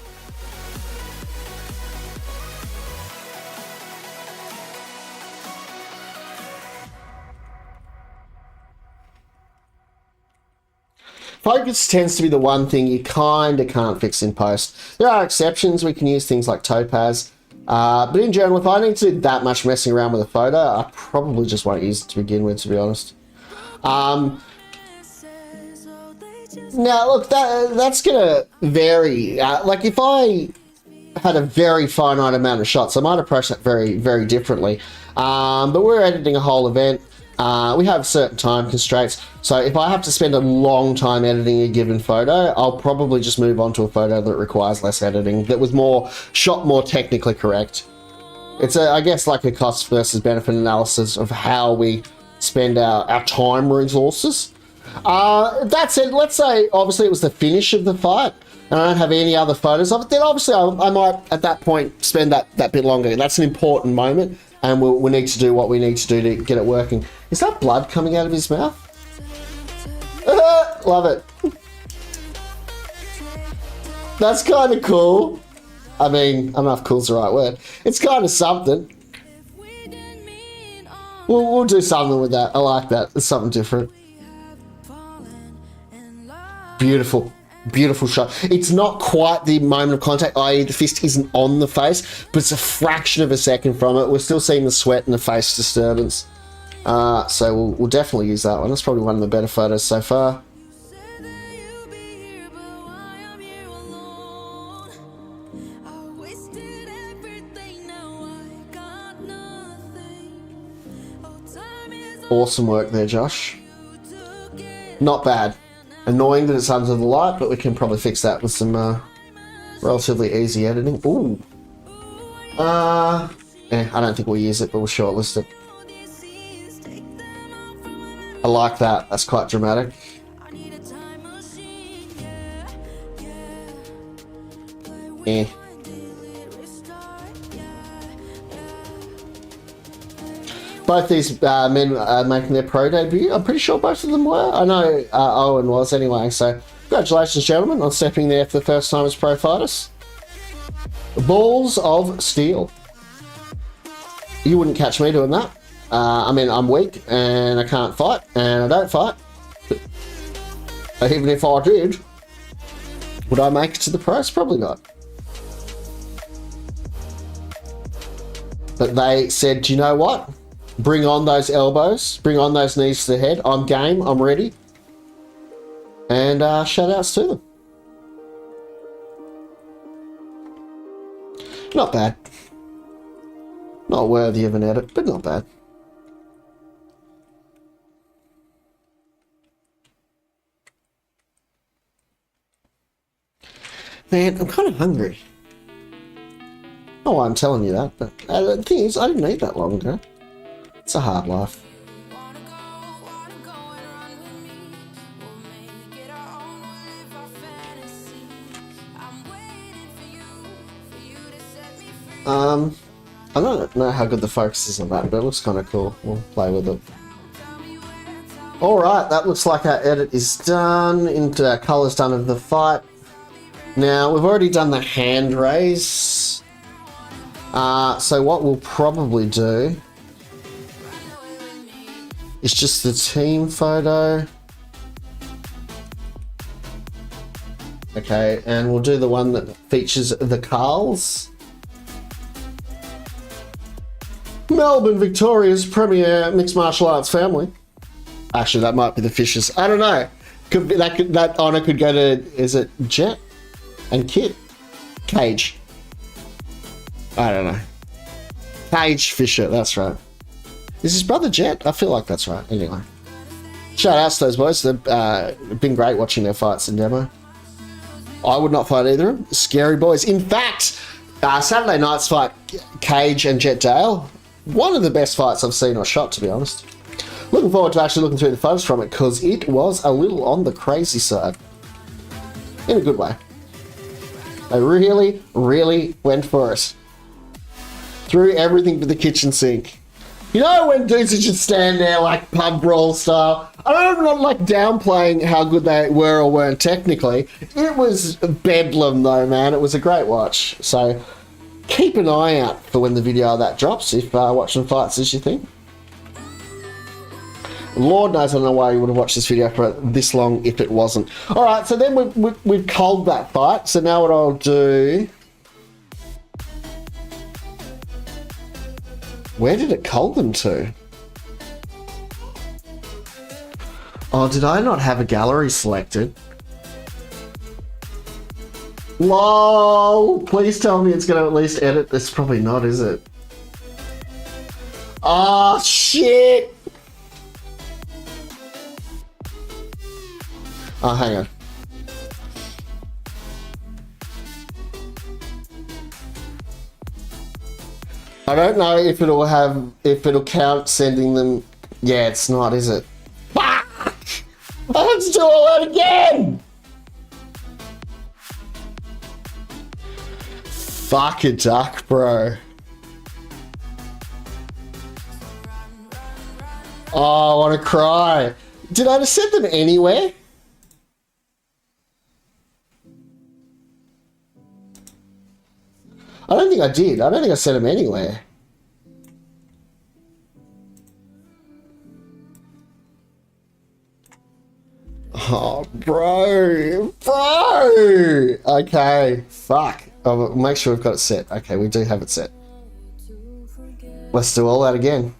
Focus tends to be the one thing you kind of can't fix in post. There are exceptions. We can use things like topaz. But in general, if I need to do that much messing around with a photo, I probably just won't use it to begin with, to be honest. Now, look, that's going to vary. Like, if I had a very finite amount of shots, I might approach that very, very differently. But we're editing a whole event. We have certain time constraints. So if I have to spend a long time editing a given photo, I'll probably just move on to a photo that requires less editing, that was shot more technically correct. It's, I guess, like a cost versus benefit analysis of how we spend our time resources. That said, let's say obviously it was the finish of the fight and I don't have any other photos of it, then obviously I might at that point spend that bit longer. That's an important moment and we need to do what we need to do to get it working. Is that blood coming out of his mouth? Love it. That's kind of cool. I mean, I don't know if cool's the right word. It's kind of something. We'll do something with that. I like that. It's something different. Beautiful. Beautiful shot. It's not quite the moment of contact, i.e. the fist isn't on the face, but it's a fraction of a second from it. We're still seeing the sweat and the face disturbance. So we'll definitely use that one. That's probably one of the better photos so far. Awesome work there, Josh. Not bad. Annoying that it's under the light, but we can probably fix that with some relatively easy editing. Ooh. I don't think we'll use it, but we'll shortlist it. I like that. That's quite dramatic. Eh. Both these men are making their pro debut. I'm pretty sure both of them were. I know Owen was anyway. So congratulations, gentlemen, on stepping there for the first time as pro fighters. Balls of steel. You wouldn't catch me doing that. I mean, I'm weak and I can't fight and I don't fight. But even if I did, would I make it to the pros? Probably not. But they said, do you know what? Bring on those elbows. Bring on those knees to the head. I'm game. I'm ready. And shout outs to them. Not bad. Not worthy of an edit, but not bad. Man, I'm kind of hungry. Oh, I'm telling you that, but the thing is, I didn't eat that long ago. It's a hard life. I don't know how good the focus is on that, but it looks kind of cool. We'll play with it. Alright, that looks like our edit is done. Into our colours done of the fight. Now, we've already done the hand raise. So what we'll probably do is just the team photo. Okay, and we'll do the one that features the Carls. Melbourne, Victoria's premier mixed martial arts family. Actually, that might be the Fishers. I don't know. Could be that honour could go to, is it Jet and Kit? Cage. I don't know. Cage Fisher, that's right. Is his brother Jet? I feel like that's right. Anyway. Shout out to those boys. They've been great watching their fights in demo. I would not fight either of them. Scary boys. In fact, Saturday night's fight, Cage and Jet Dale, one of the best fights I've seen or shot, to be honest. Looking forward to actually looking through the photos from it, because it was a little on the crazy side. In a good way. They really, really went for it. Threw everything to the kitchen sink. You know when dudes would just stand there like pub brawl style? I'm not like downplaying how good they were or weren't technically. It was bedlam though, man. It was a great watch. So keep an eye out for when the video of that drops, if watching fights is your thing. Lord knows I don't know why you would have watched this video for this long if it wasn't. Alright, so then we've culled that fight. So now what I'll do... Where did it cull them to? Oh, did I not have a gallery selected? LOL! Please tell me it's going to at least edit. It's probably not, is it? Oh, shit! Oh, hang on. I don't know if it'll count sending them. Yeah, it's not, is it? Fuck! Let's do all that again! Fuck a duck, bro. Oh, I want to cry. Did I just send them anywhere? I don't think I did. I don't think I sent them anywhere. Oh, bro. Bro! Okay, fuck. I'll make sure we've got it set. Okay, we do have it set. Let's do all that again.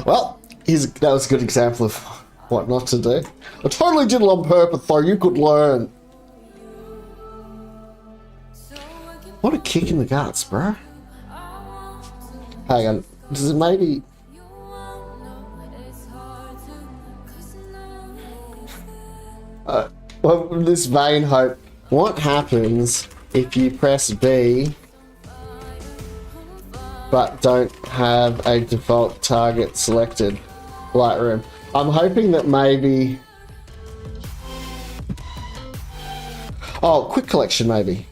Well, that was a good example of what not to do. I totally did it on purpose so you could learn. What a kick in the guts, bro. Hang on. Does it maybe... well, this vain hope. What happens if you press B but don't have a default target selected? Lightroom. I'm hoping that maybe... Oh, quick collection maybe.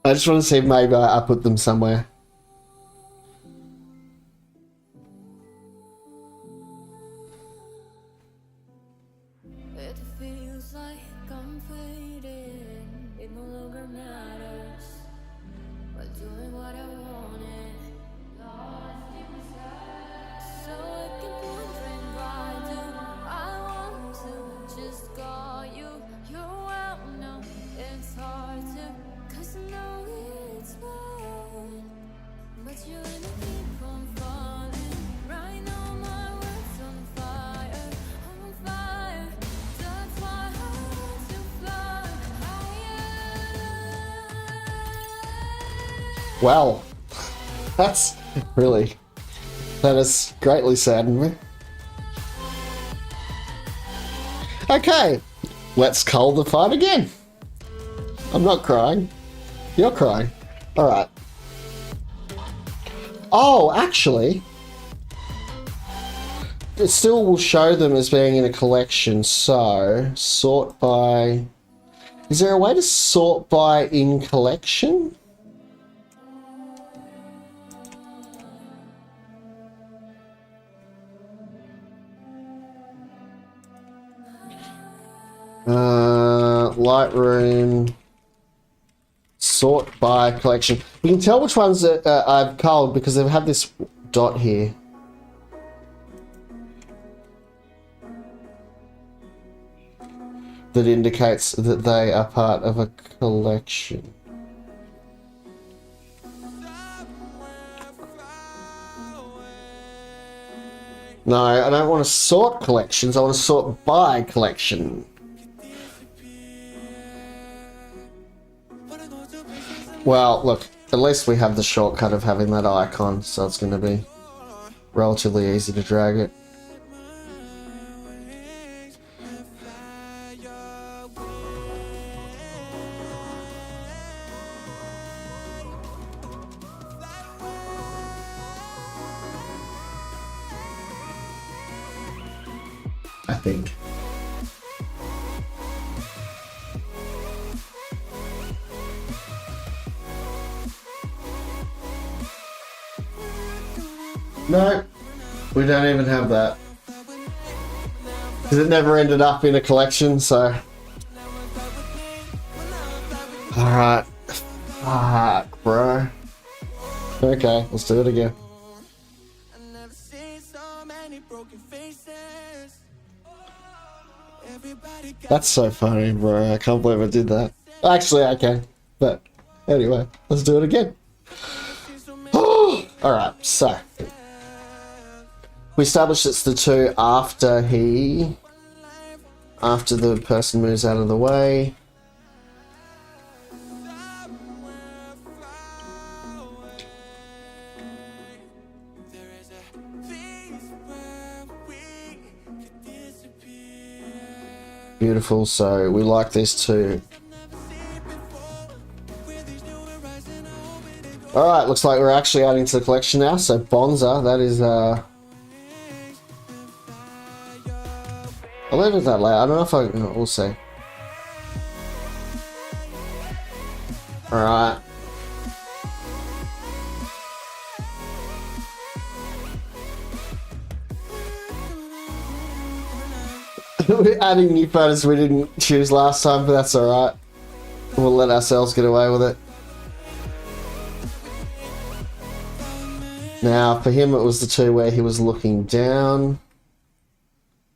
I just want to see if maybe I put them somewhere. It feels like I'm fading. It no longer matters. But doing what I wanted. So I keep wondering why do I want to just call you? You're well, no, it's hard to, 'cause I know it's bad. But you and me keep on falling. Right now my world's on fire. I'm on fire. That's why I want to fly higher. Well, that's really... That has greatly saddened me. Okay, let's call the fight again. I'm not crying. You're crying. Alright. Oh, actually, it still will show them as being in a collection, so sort by... Is there a way to sort by in collection? Lightroom, sort by collection. You can tell which ones that I've culled because they have this dot here. That indicates that they are part of a collection. No, I don't want to sort collections, I want to sort by collection. Well, look, at least we have the shortcut of having that icon, so it's going to be relatively easy to drag it. I think. No, we don't even have that. Because it never ended up in a collection, so... Alright. Fuck, bro. Okay, let's do it again. That's so funny, bro. I can't believe I did that. Actually, I can. But, anyway, let's do it again. Alright, so... We established it's the two after the person moves out of the way. Beautiful, so we like these two. Alright, looks like we're actually adding to the collection now, so Bonza, that is I'll leave it that loud. I don't know if we'll see. Alright. We're adding new photos we didn't choose last time, but that's alright. We'll let ourselves get away with it. Now, for him it was the two where he was looking down.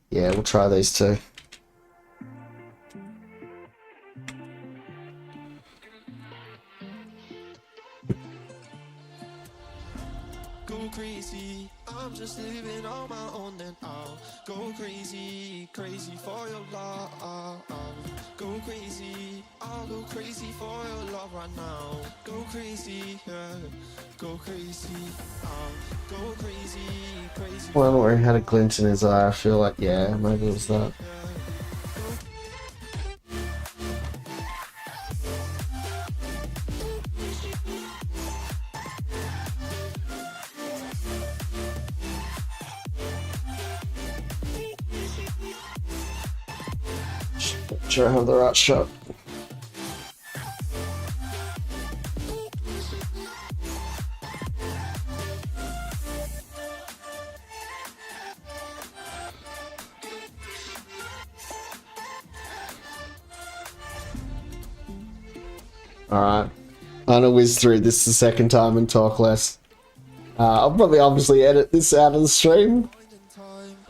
Yeah, we'll try these two. I'm just living on my own, then I'll go crazy, crazy for your love. Go crazy, I'll go crazy for your love right now. Go crazy, yeah, go crazy, I'll go crazy, crazy. One where he had a glint in his eye. I feel like, yeah, maybe it was that. Sure, I have the right shot. Alright. I'm gonna whiz through this the second time and talk less. I'll probably obviously edit this out of the stream.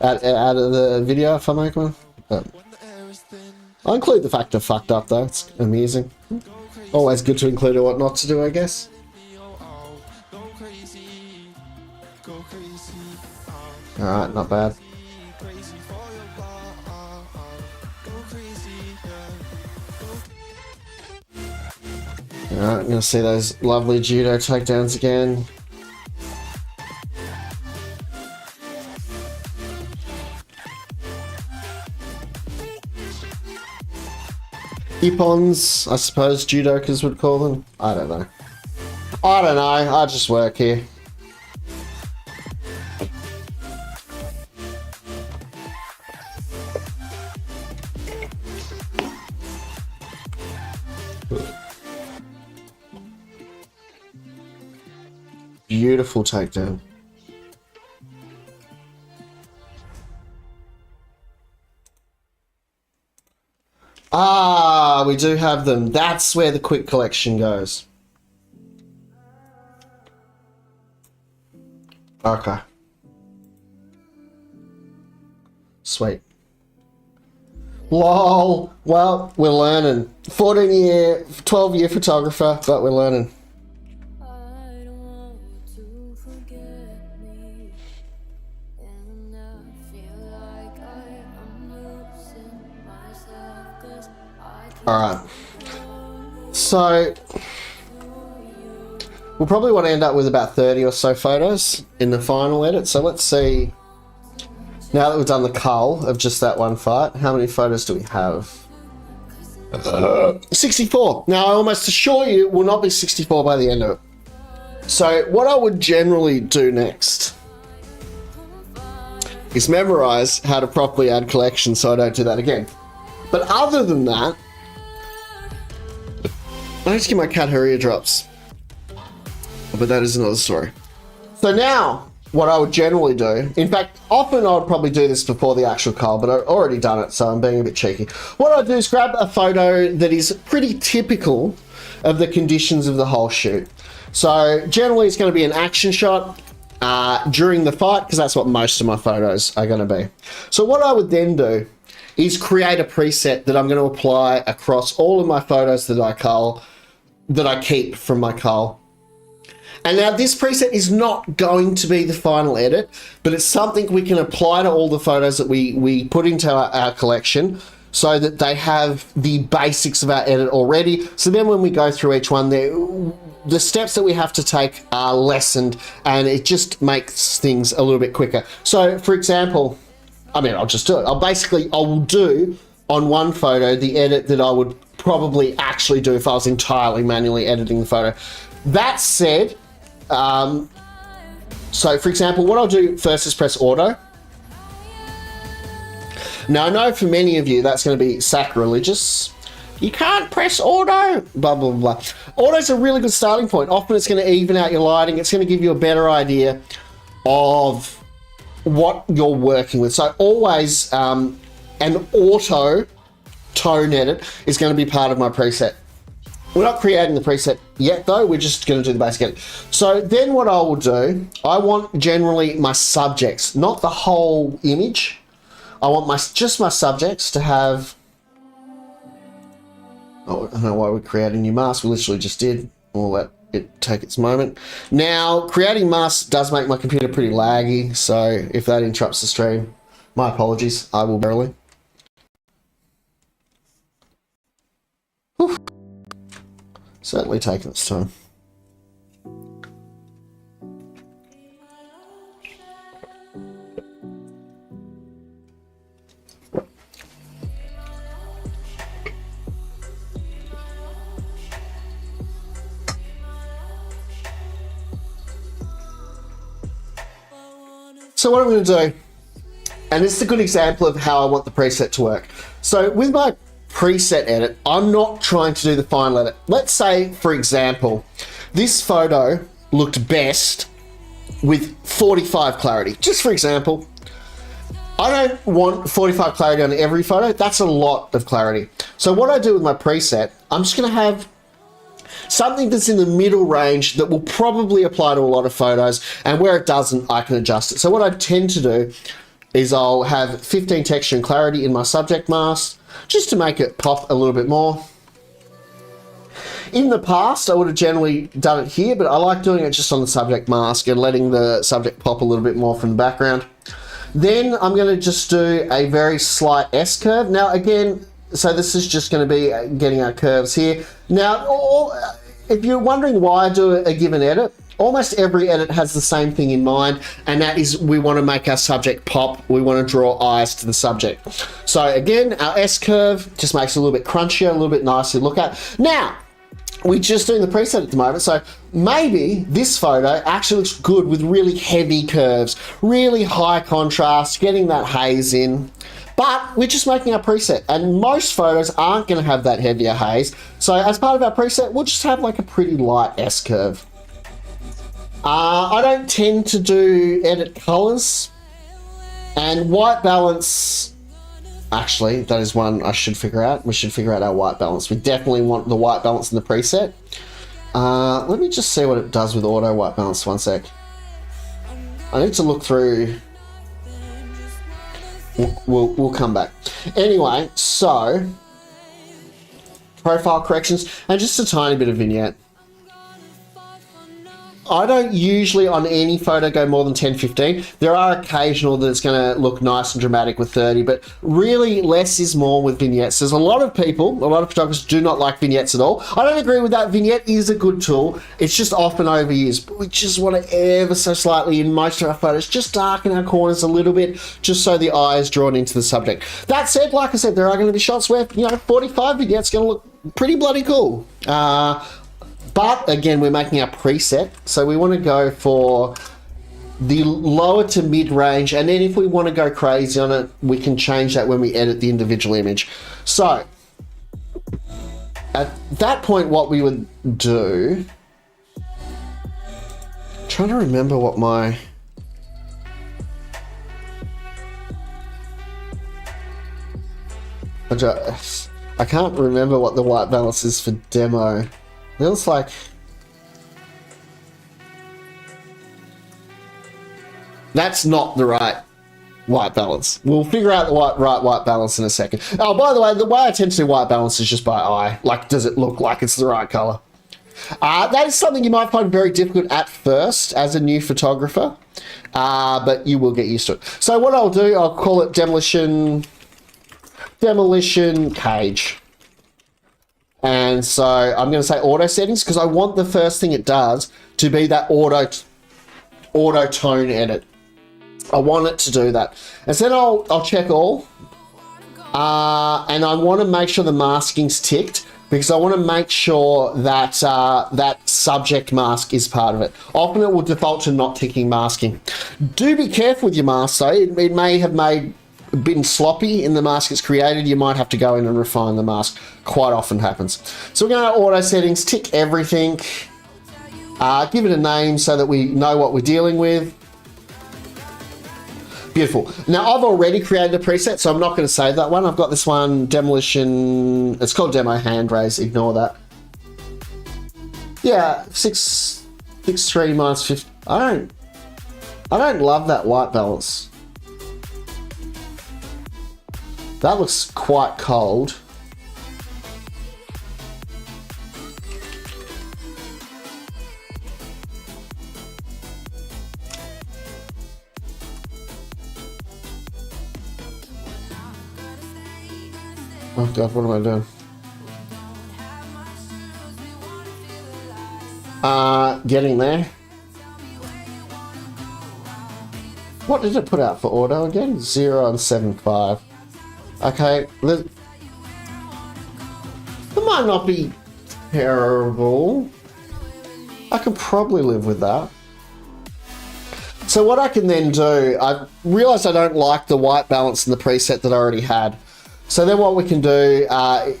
Out of the video if I make one. But I'll include the fact I fucked up though, it's amusing. Always good to include what not to do, I guess. Alright, not bad. Alright, I'm gonna see those lovely judo takedowns again. Ippons, I suppose judokas would call them. I don't know. I just work here. Beautiful takedown. Ah, we do have them. That's where the quick collection goes. Okay. Sweet. Lol. Well, we're learning. 12-year photographer, but we're learning. I don't want you to forget me, and I feel like I'm losing myself 'cause I can't. Alright. So, we'll probably want to end up with about 30 or so photos in the final edit. So let's see. Now that we've done the cull of just that one fight, how many photos do we have? 64. Now, I almost assure you it will not be 64 by the end of it. So what I would generally do next is memorize how to properly add collections so I don't do that again. But other than that, I need to give my cat her eardrops. But that is another story. So now, what I would generally do, in fact, often I would probably do this before the actual cull, but I've already done it, so I'm being a bit cheeky. What I do is grab a photo that is pretty typical of the conditions of the whole shoot. So generally it's going to be an action shot during the fight, because that's what most of my photos are going to be. So what I would then do is create a preset that I'm going to apply across all of my photos that I cull, that I keep from my cull. And now this preset is not going to be the final edit, but it's something we can apply to all the photos that we put into our collection so that they have the basics of our edit already. So then when we go through each one, the steps that we have to take are lessened and it just makes things a little bit quicker. So for example, I'll just do it. I will do on one photo the edit that I would probably actually do if I was entirely manually editing the photo. That said, so for example, what I'll do first is press auto. Now I know for many of you that's going to be sacrilegious. You can't press auto, blah, blah, blah. Auto's a really good starting point. Often it's going to even out your lighting. It's going to give you a better idea of what you're working with. So always an auto tone edit is going to be part of my preset. We're not creating the preset yet though, we're just going to do the basic edit. So then what I will do, I want generally my subjects, not the whole image. I want just my subjects to have, oh, I don't know why we created a new mask, we literally just did. We'll let it take its moment. Now, creating masks does make my computer pretty laggy, so if that interrupts the stream, my apologies. I will barely. Whew. Certainly taking its time. So what I'm going to do, and this is a good example of how I want the preset to work. So with my preset edit, I'm not trying to do the final edit. Let's say, for example, this photo looked best with 45 clarity. Just for example, I don't want 45 clarity on every photo. That's a lot of clarity. So what I do with my preset, I'm just going to have something that's in the middle range that will probably apply to a lot of photos, and where it doesn't, I can adjust it. So what I tend to do is I'll have 15 texture and clarity in my subject mask, just to make it pop a little bit more. In the past, I would have generally done it here, but I like doing it just on the subject mask and letting the subject pop a little bit more from the background. Then I'm going to just do a very slight S-curve. Now again, so this is just going to be getting our curves here. Now, if you're wondering why I do a given edit, almost every edit has the same thing in mind, and that is we want to make our subject pop. We want to draw eyes to the subject. So again, our S-curve just makes it a little bit crunchier, a little bit nicer to look at. Now, we're just doing the preset at the moment, so maybe this photo actually looks good with really heavy curves, really high contrast, getting that haze in. But we're just making our preset, and most photos aren't going to have that heavier haze. So as part of our preset, we'll just have like a pretty light S-curve. I don't tend to do edit colors, and white balance. Actually, that is one I should figure out. We should figure out our white balance. We definitely want the white balance in the preset. Let me just see what it does with auto white balance. One sec. I need to look through. We'll come back. Anyway, so profile corrections and just a tiny bit of vignette. I don't usually on any photo go more than 10-15. There are occasional that it's going to look nice and dramatic with 30, but really less is more with vignettes. There's a lot of people, a lot of photographers do not like vignettes at all. I don't agree with that. Vignette is a good tool. It's just often overused, but we just want to ever so slightly in most of our photos just darken our corners a little bit, just so the eye is drawn into the subject. That said, like I said, there are going to be shots where 45 vignettes going to look pretty bloody cool. But again, we're making our preset, so we want to go for the lower to mid range, and then if we want to go crazy on it, we can change that when we edit the individual image. So at that point, what we would do, I'm trying to remember what my I can't remember what the white balance is for demo. It looks like that's not the right white balance. We'll figure out the right white balance in a second. Oh, by the way I tend to do white balance is just by eye. Like, does it look like it's the right color? That is something you might find very difficult at first as a new photographer, but you will get used to it. So what I'll do, I'll call it demolition cage. And so I'm going to say auto settings because I want the first thing it does to be that auto tone edit. I want it to do that. And so then I'll check all. And I want to make sure the masking's ticked because I want to make sure that that subject mask is part of it. Often it will default to not ticking masking. Do be careful with your mask though. It may have been sloppy in the mask it's created. You might have to go in and refine the mask. Quite often happens. So we're going to auto settings, tick everything, give it a name so that we know what we're dealing with. Beautiful. Now I've already created a preset, so I'm not going to save that one. I've got this one, demolition, it's called demo hand raise, ignore that. Yeah, 6.3 minus 50. I don't love that white balance. That looks quite cold. Oh God, what am I doing? Getting there. What did it put out for auto again? 0 and 7.5. Okay, it might not be terrible. I could probably live with that. So what I can then do, I realized I don't like the white balance in the preset that I already had. So then what we can do,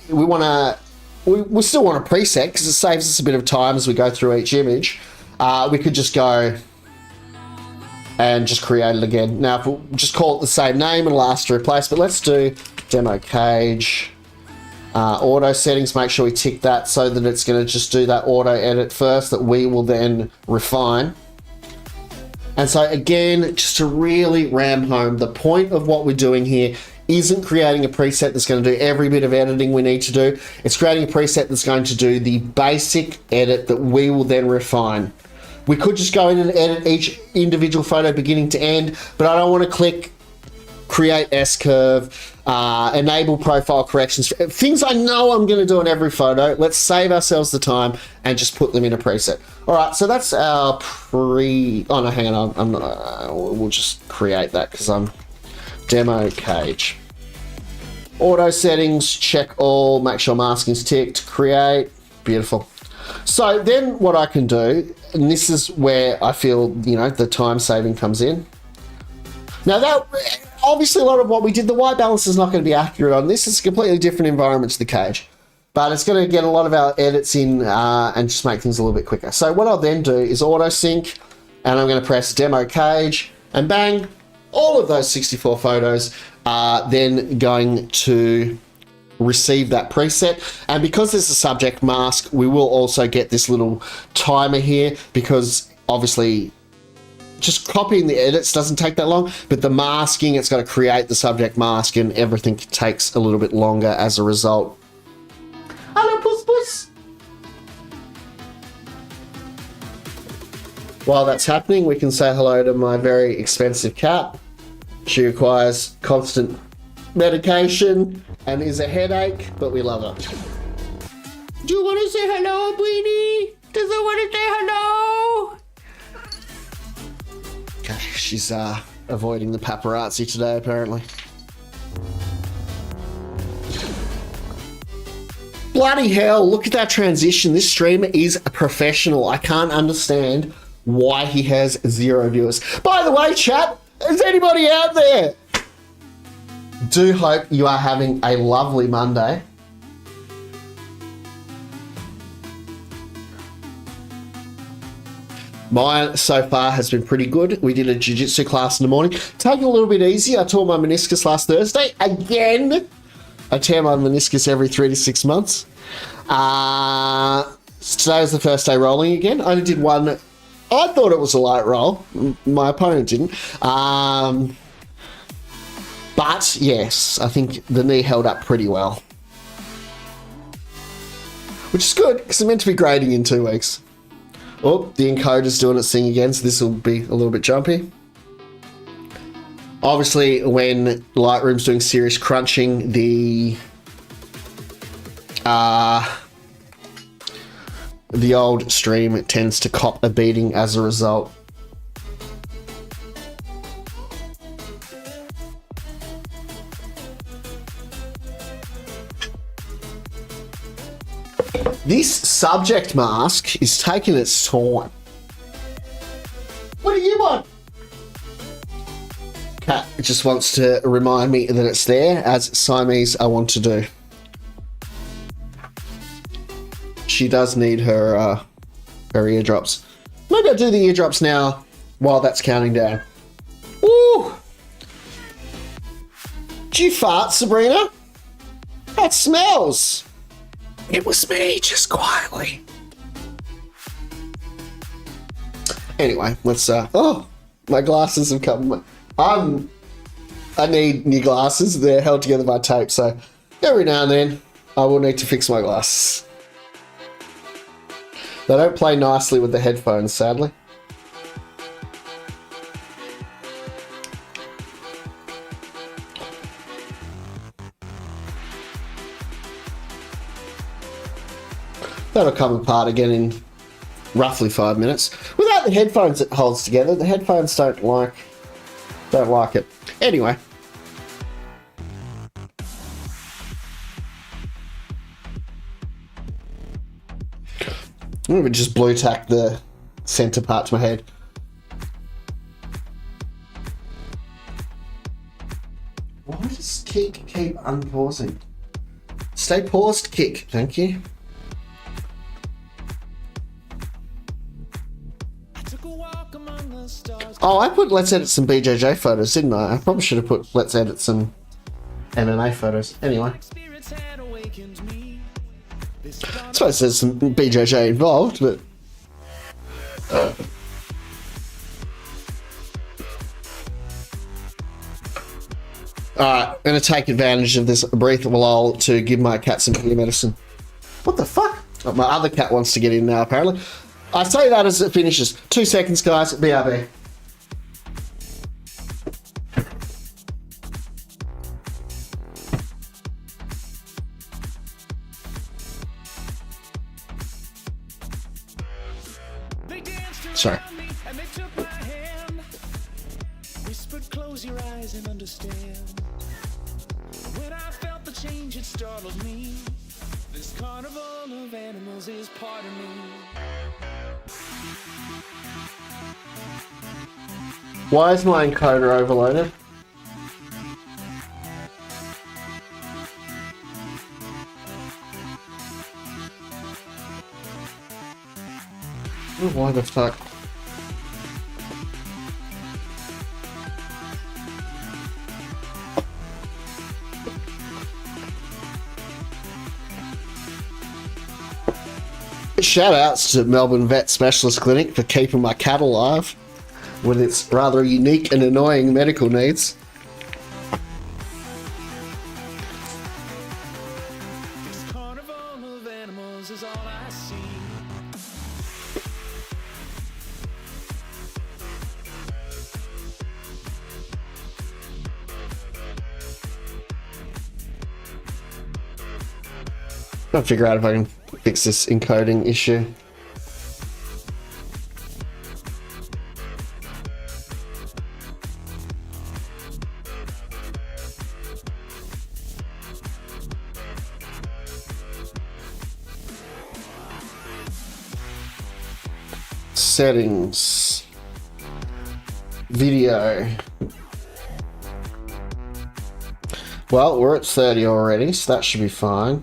we still want a preset because it saves us a bit of time as we go through each image. We could just go and just create it again. Now, if we'll just call it the same name and last to replace, but let's do demo cage, auto settings, make sure we tick that so that it's going to just do that auto edit first that we will then refine. And so again, just to really ram home, the point of what we're doing here isn't creating a preset that's going to do every bit of editing we need to do. It's creating a preset that's going to do the basic edit that we will then refine. We could just go in and edit each individual photo beginning to end, but I don't want to click create S-curve, enable profile corrections, things I know I'm going to do in every photo. Let's save ourselves the time and just put them in a preset. All right, so that's our oh no, hang on, we'll just create that because I'm demo cage. Auto settings, check all, make sure masking's ticked, create, beautiful. So then what I can do, and this is where I feel, you know, the time saving comes in. Now that, obviously a lot of what we did, the white balance is not going to be accurate on this. It's a completely different environment to the cage, but it's going to get a lot of our edits in and just make things a little bit quicker. So what I'll then do is auto sync, and I'm going to press demo cage, and bang, all of those 64 photos are then going to receive that preset. And because there's a subject mask, we will also get this little timer here, because obviously just copying the edits doesn't take that long, but the masking, it's got to create the subject mask and everything takes a little bit longer as a result. Hello, Puss Puss. While that's happening, we can say hello to my very expensive cat. She requires constant medication and is a headache, but we love her. Do you want to say hello, Beanie? Does it want to say hello? Okay, she's avoiding the paparazzi today, apparently. Bloody hell, look at that transition. This streamer is a professional. I can't understand why he has 0 viewers. By the way, chat, is anybody out there? Do hope you are having a lovely Monday. Mine so far has been pretty good. We did a jiu-jitsu class in the morning. Taking a little bit easy. I tore my meniscus last Thursday. Again, I tear my meniscus every 3 to 6 months. Today was the first day rolling again. I only did one. I thought it was a light roll. My opponent didn't. But yes, I think the knee held up pretty well. Which is good, because I'm meant to be grading in 2 weeks. Oh, the encoder's doing its thing again, so this will be a little bit jumpy. Obviously, when Lightroom's doing serious crunching, the old stream tends to cop a beating as a result. This subject mask is taking its time. What do you want? Cat just wants to remind me that it's there, as Siamese I want to do. She does need her eardrops. Maybe I'll do the eardrops now while that's counting down. Woo! Did you fart, Sabrina? That smells. It was me, just quietly. Anyway, let's oh, my glasses have come. I need new glasses. They're held together by tape, so every now and then I will need to fix my glasses. They don't play nicely with the headphones, sadly. That'll come apart again in roughly 5 minutes. Without the headphones it holds together, the headphones don't like it. Anyway. I'm gonna just blue tack the center part to my head. Why does kick keep unpausing? Stay paused, kick. Thank you. Oh, I put let's edit some BJJ photos, didn't I? I probably should have put let's edit some MMA photos. Anyway. I suppose there's some BJJ involved, but... Alright, I'm going to take advantage of this brief lull to give my cat some ear medicine. What the fuck? Oh, my other cat wants to get in now, apparently. I say that as it finishes. 2 seconds, guys. BRB. Sorry. Whispered, close your eyes and understand. When I felt the change, it startled me. This carnival of animals is part of me. Why is my encoder overloaded? Oh, why the fuck? Shout outs to Melbourne Vet Specialist Clinic for keeping my cat alive with its rather unique and annoying medical needs. This carnival of animals is all I see. I'll figure out if I can fix this encoding issue. Settings. Video. Well, we're at 30 already, so that should be fine.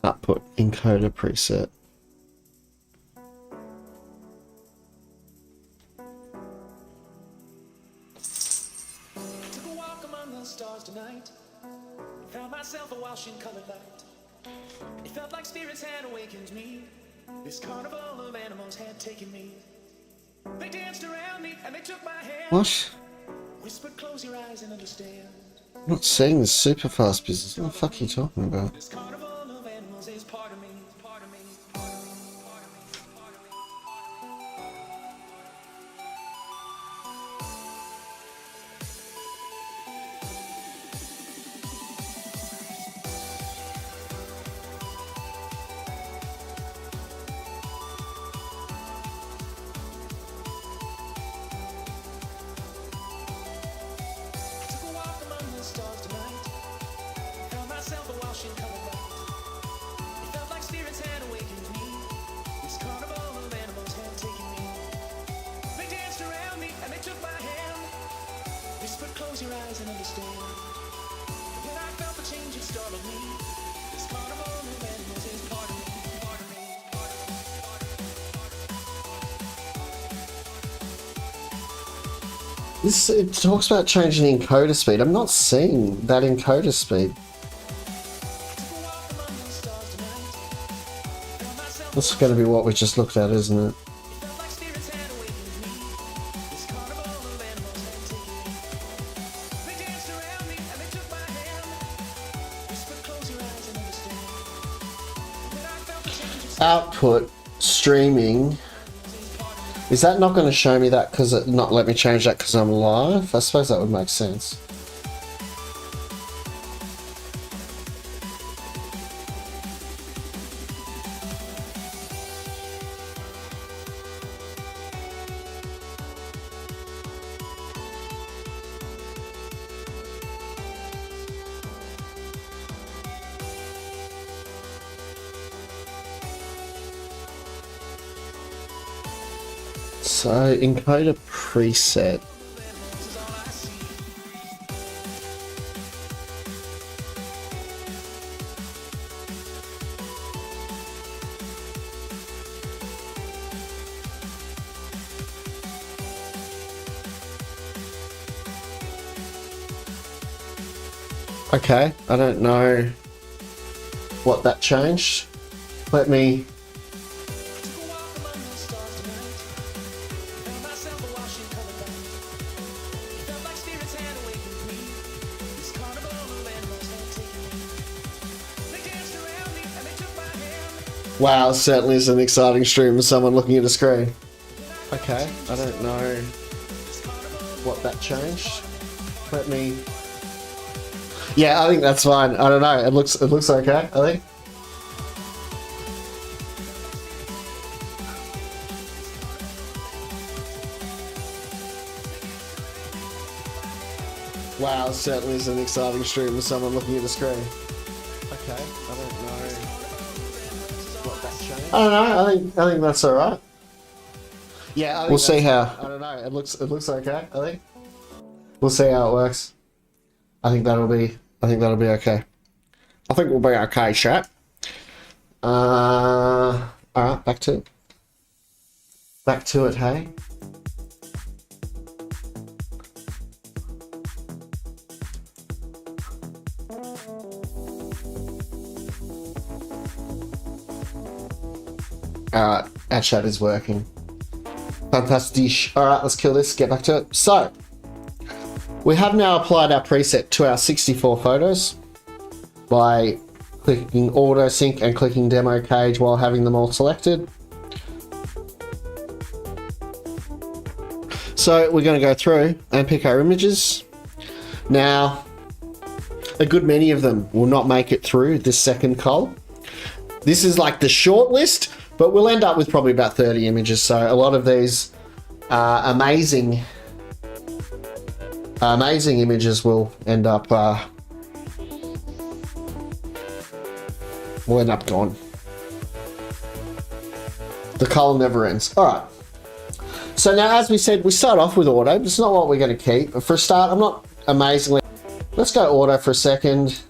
Output encoder preset. Took a walk among the stars tonight. Found myself a washing colored light. It felt like spirits had awakened me. This carnival of animals had taken me. They danced around me and they took my hand. What? Whispered, close your eyes and understand. I'm not seeing this super fast business. What the fuck are you talking about? This carnival of animals is part of me, part of me, part of me, part of me, part of me, Took a walk among the stars tonight. Found myself a washing colored light. It felt like spirits had awakened me. This carnival of animals had taken me. They danced around me and they took my hand. Whispered, close your eyes and understand. When I felt the change, it startled me. This carnival of animals is part of me, part of me, part of me, part of me, part of me. This it talks about changing the encoder speed. I'm not seeing that encoder speed. That's going to be what we just looked at, isn't it? Felt like spirits had awakened me. This carnival of animals had taken me. They danced around me output streaming. Is that not going to show me that because it not let me change that because I'm live? I suppose that would make sense. So encoder preset. Okay, I don't know what that changed. Let me. Wow, certainly is an exciting stream with someone looking at a screen. Okay, I don't know what that changed. Let me. Yeah, I think that's fine. I don't know. It looks okay, I think. Wow, certainly is an exciting stream with someone looking at a screen. Okay, I don't know what that changed. I don't know. I think that's all right. Yeah, I think we'll see how. I don't know. It looks okay, I think. We'll see how it works. I think that'll be okay. I think we'll be okay, chat. Alright, back to it, hey. Alright, our chat is working. Fantastic. Alright, let's kill this, get back to it. So, we have now applied our preset to our 64 photos by clicking auto sync and clicking demo cage while having them all selected. So we're going to go through and pick our images. Now, a good many of them will not make it through this second cull. This is like the short list, but we'll end up with probably about 30 images. So a lot of these amazing images will end up gone. The cull never ends. All right. So now, as we said, we start off with auto. It's not what we're going to keep. For a start, I'm not amazingly. Let's go auto for a second.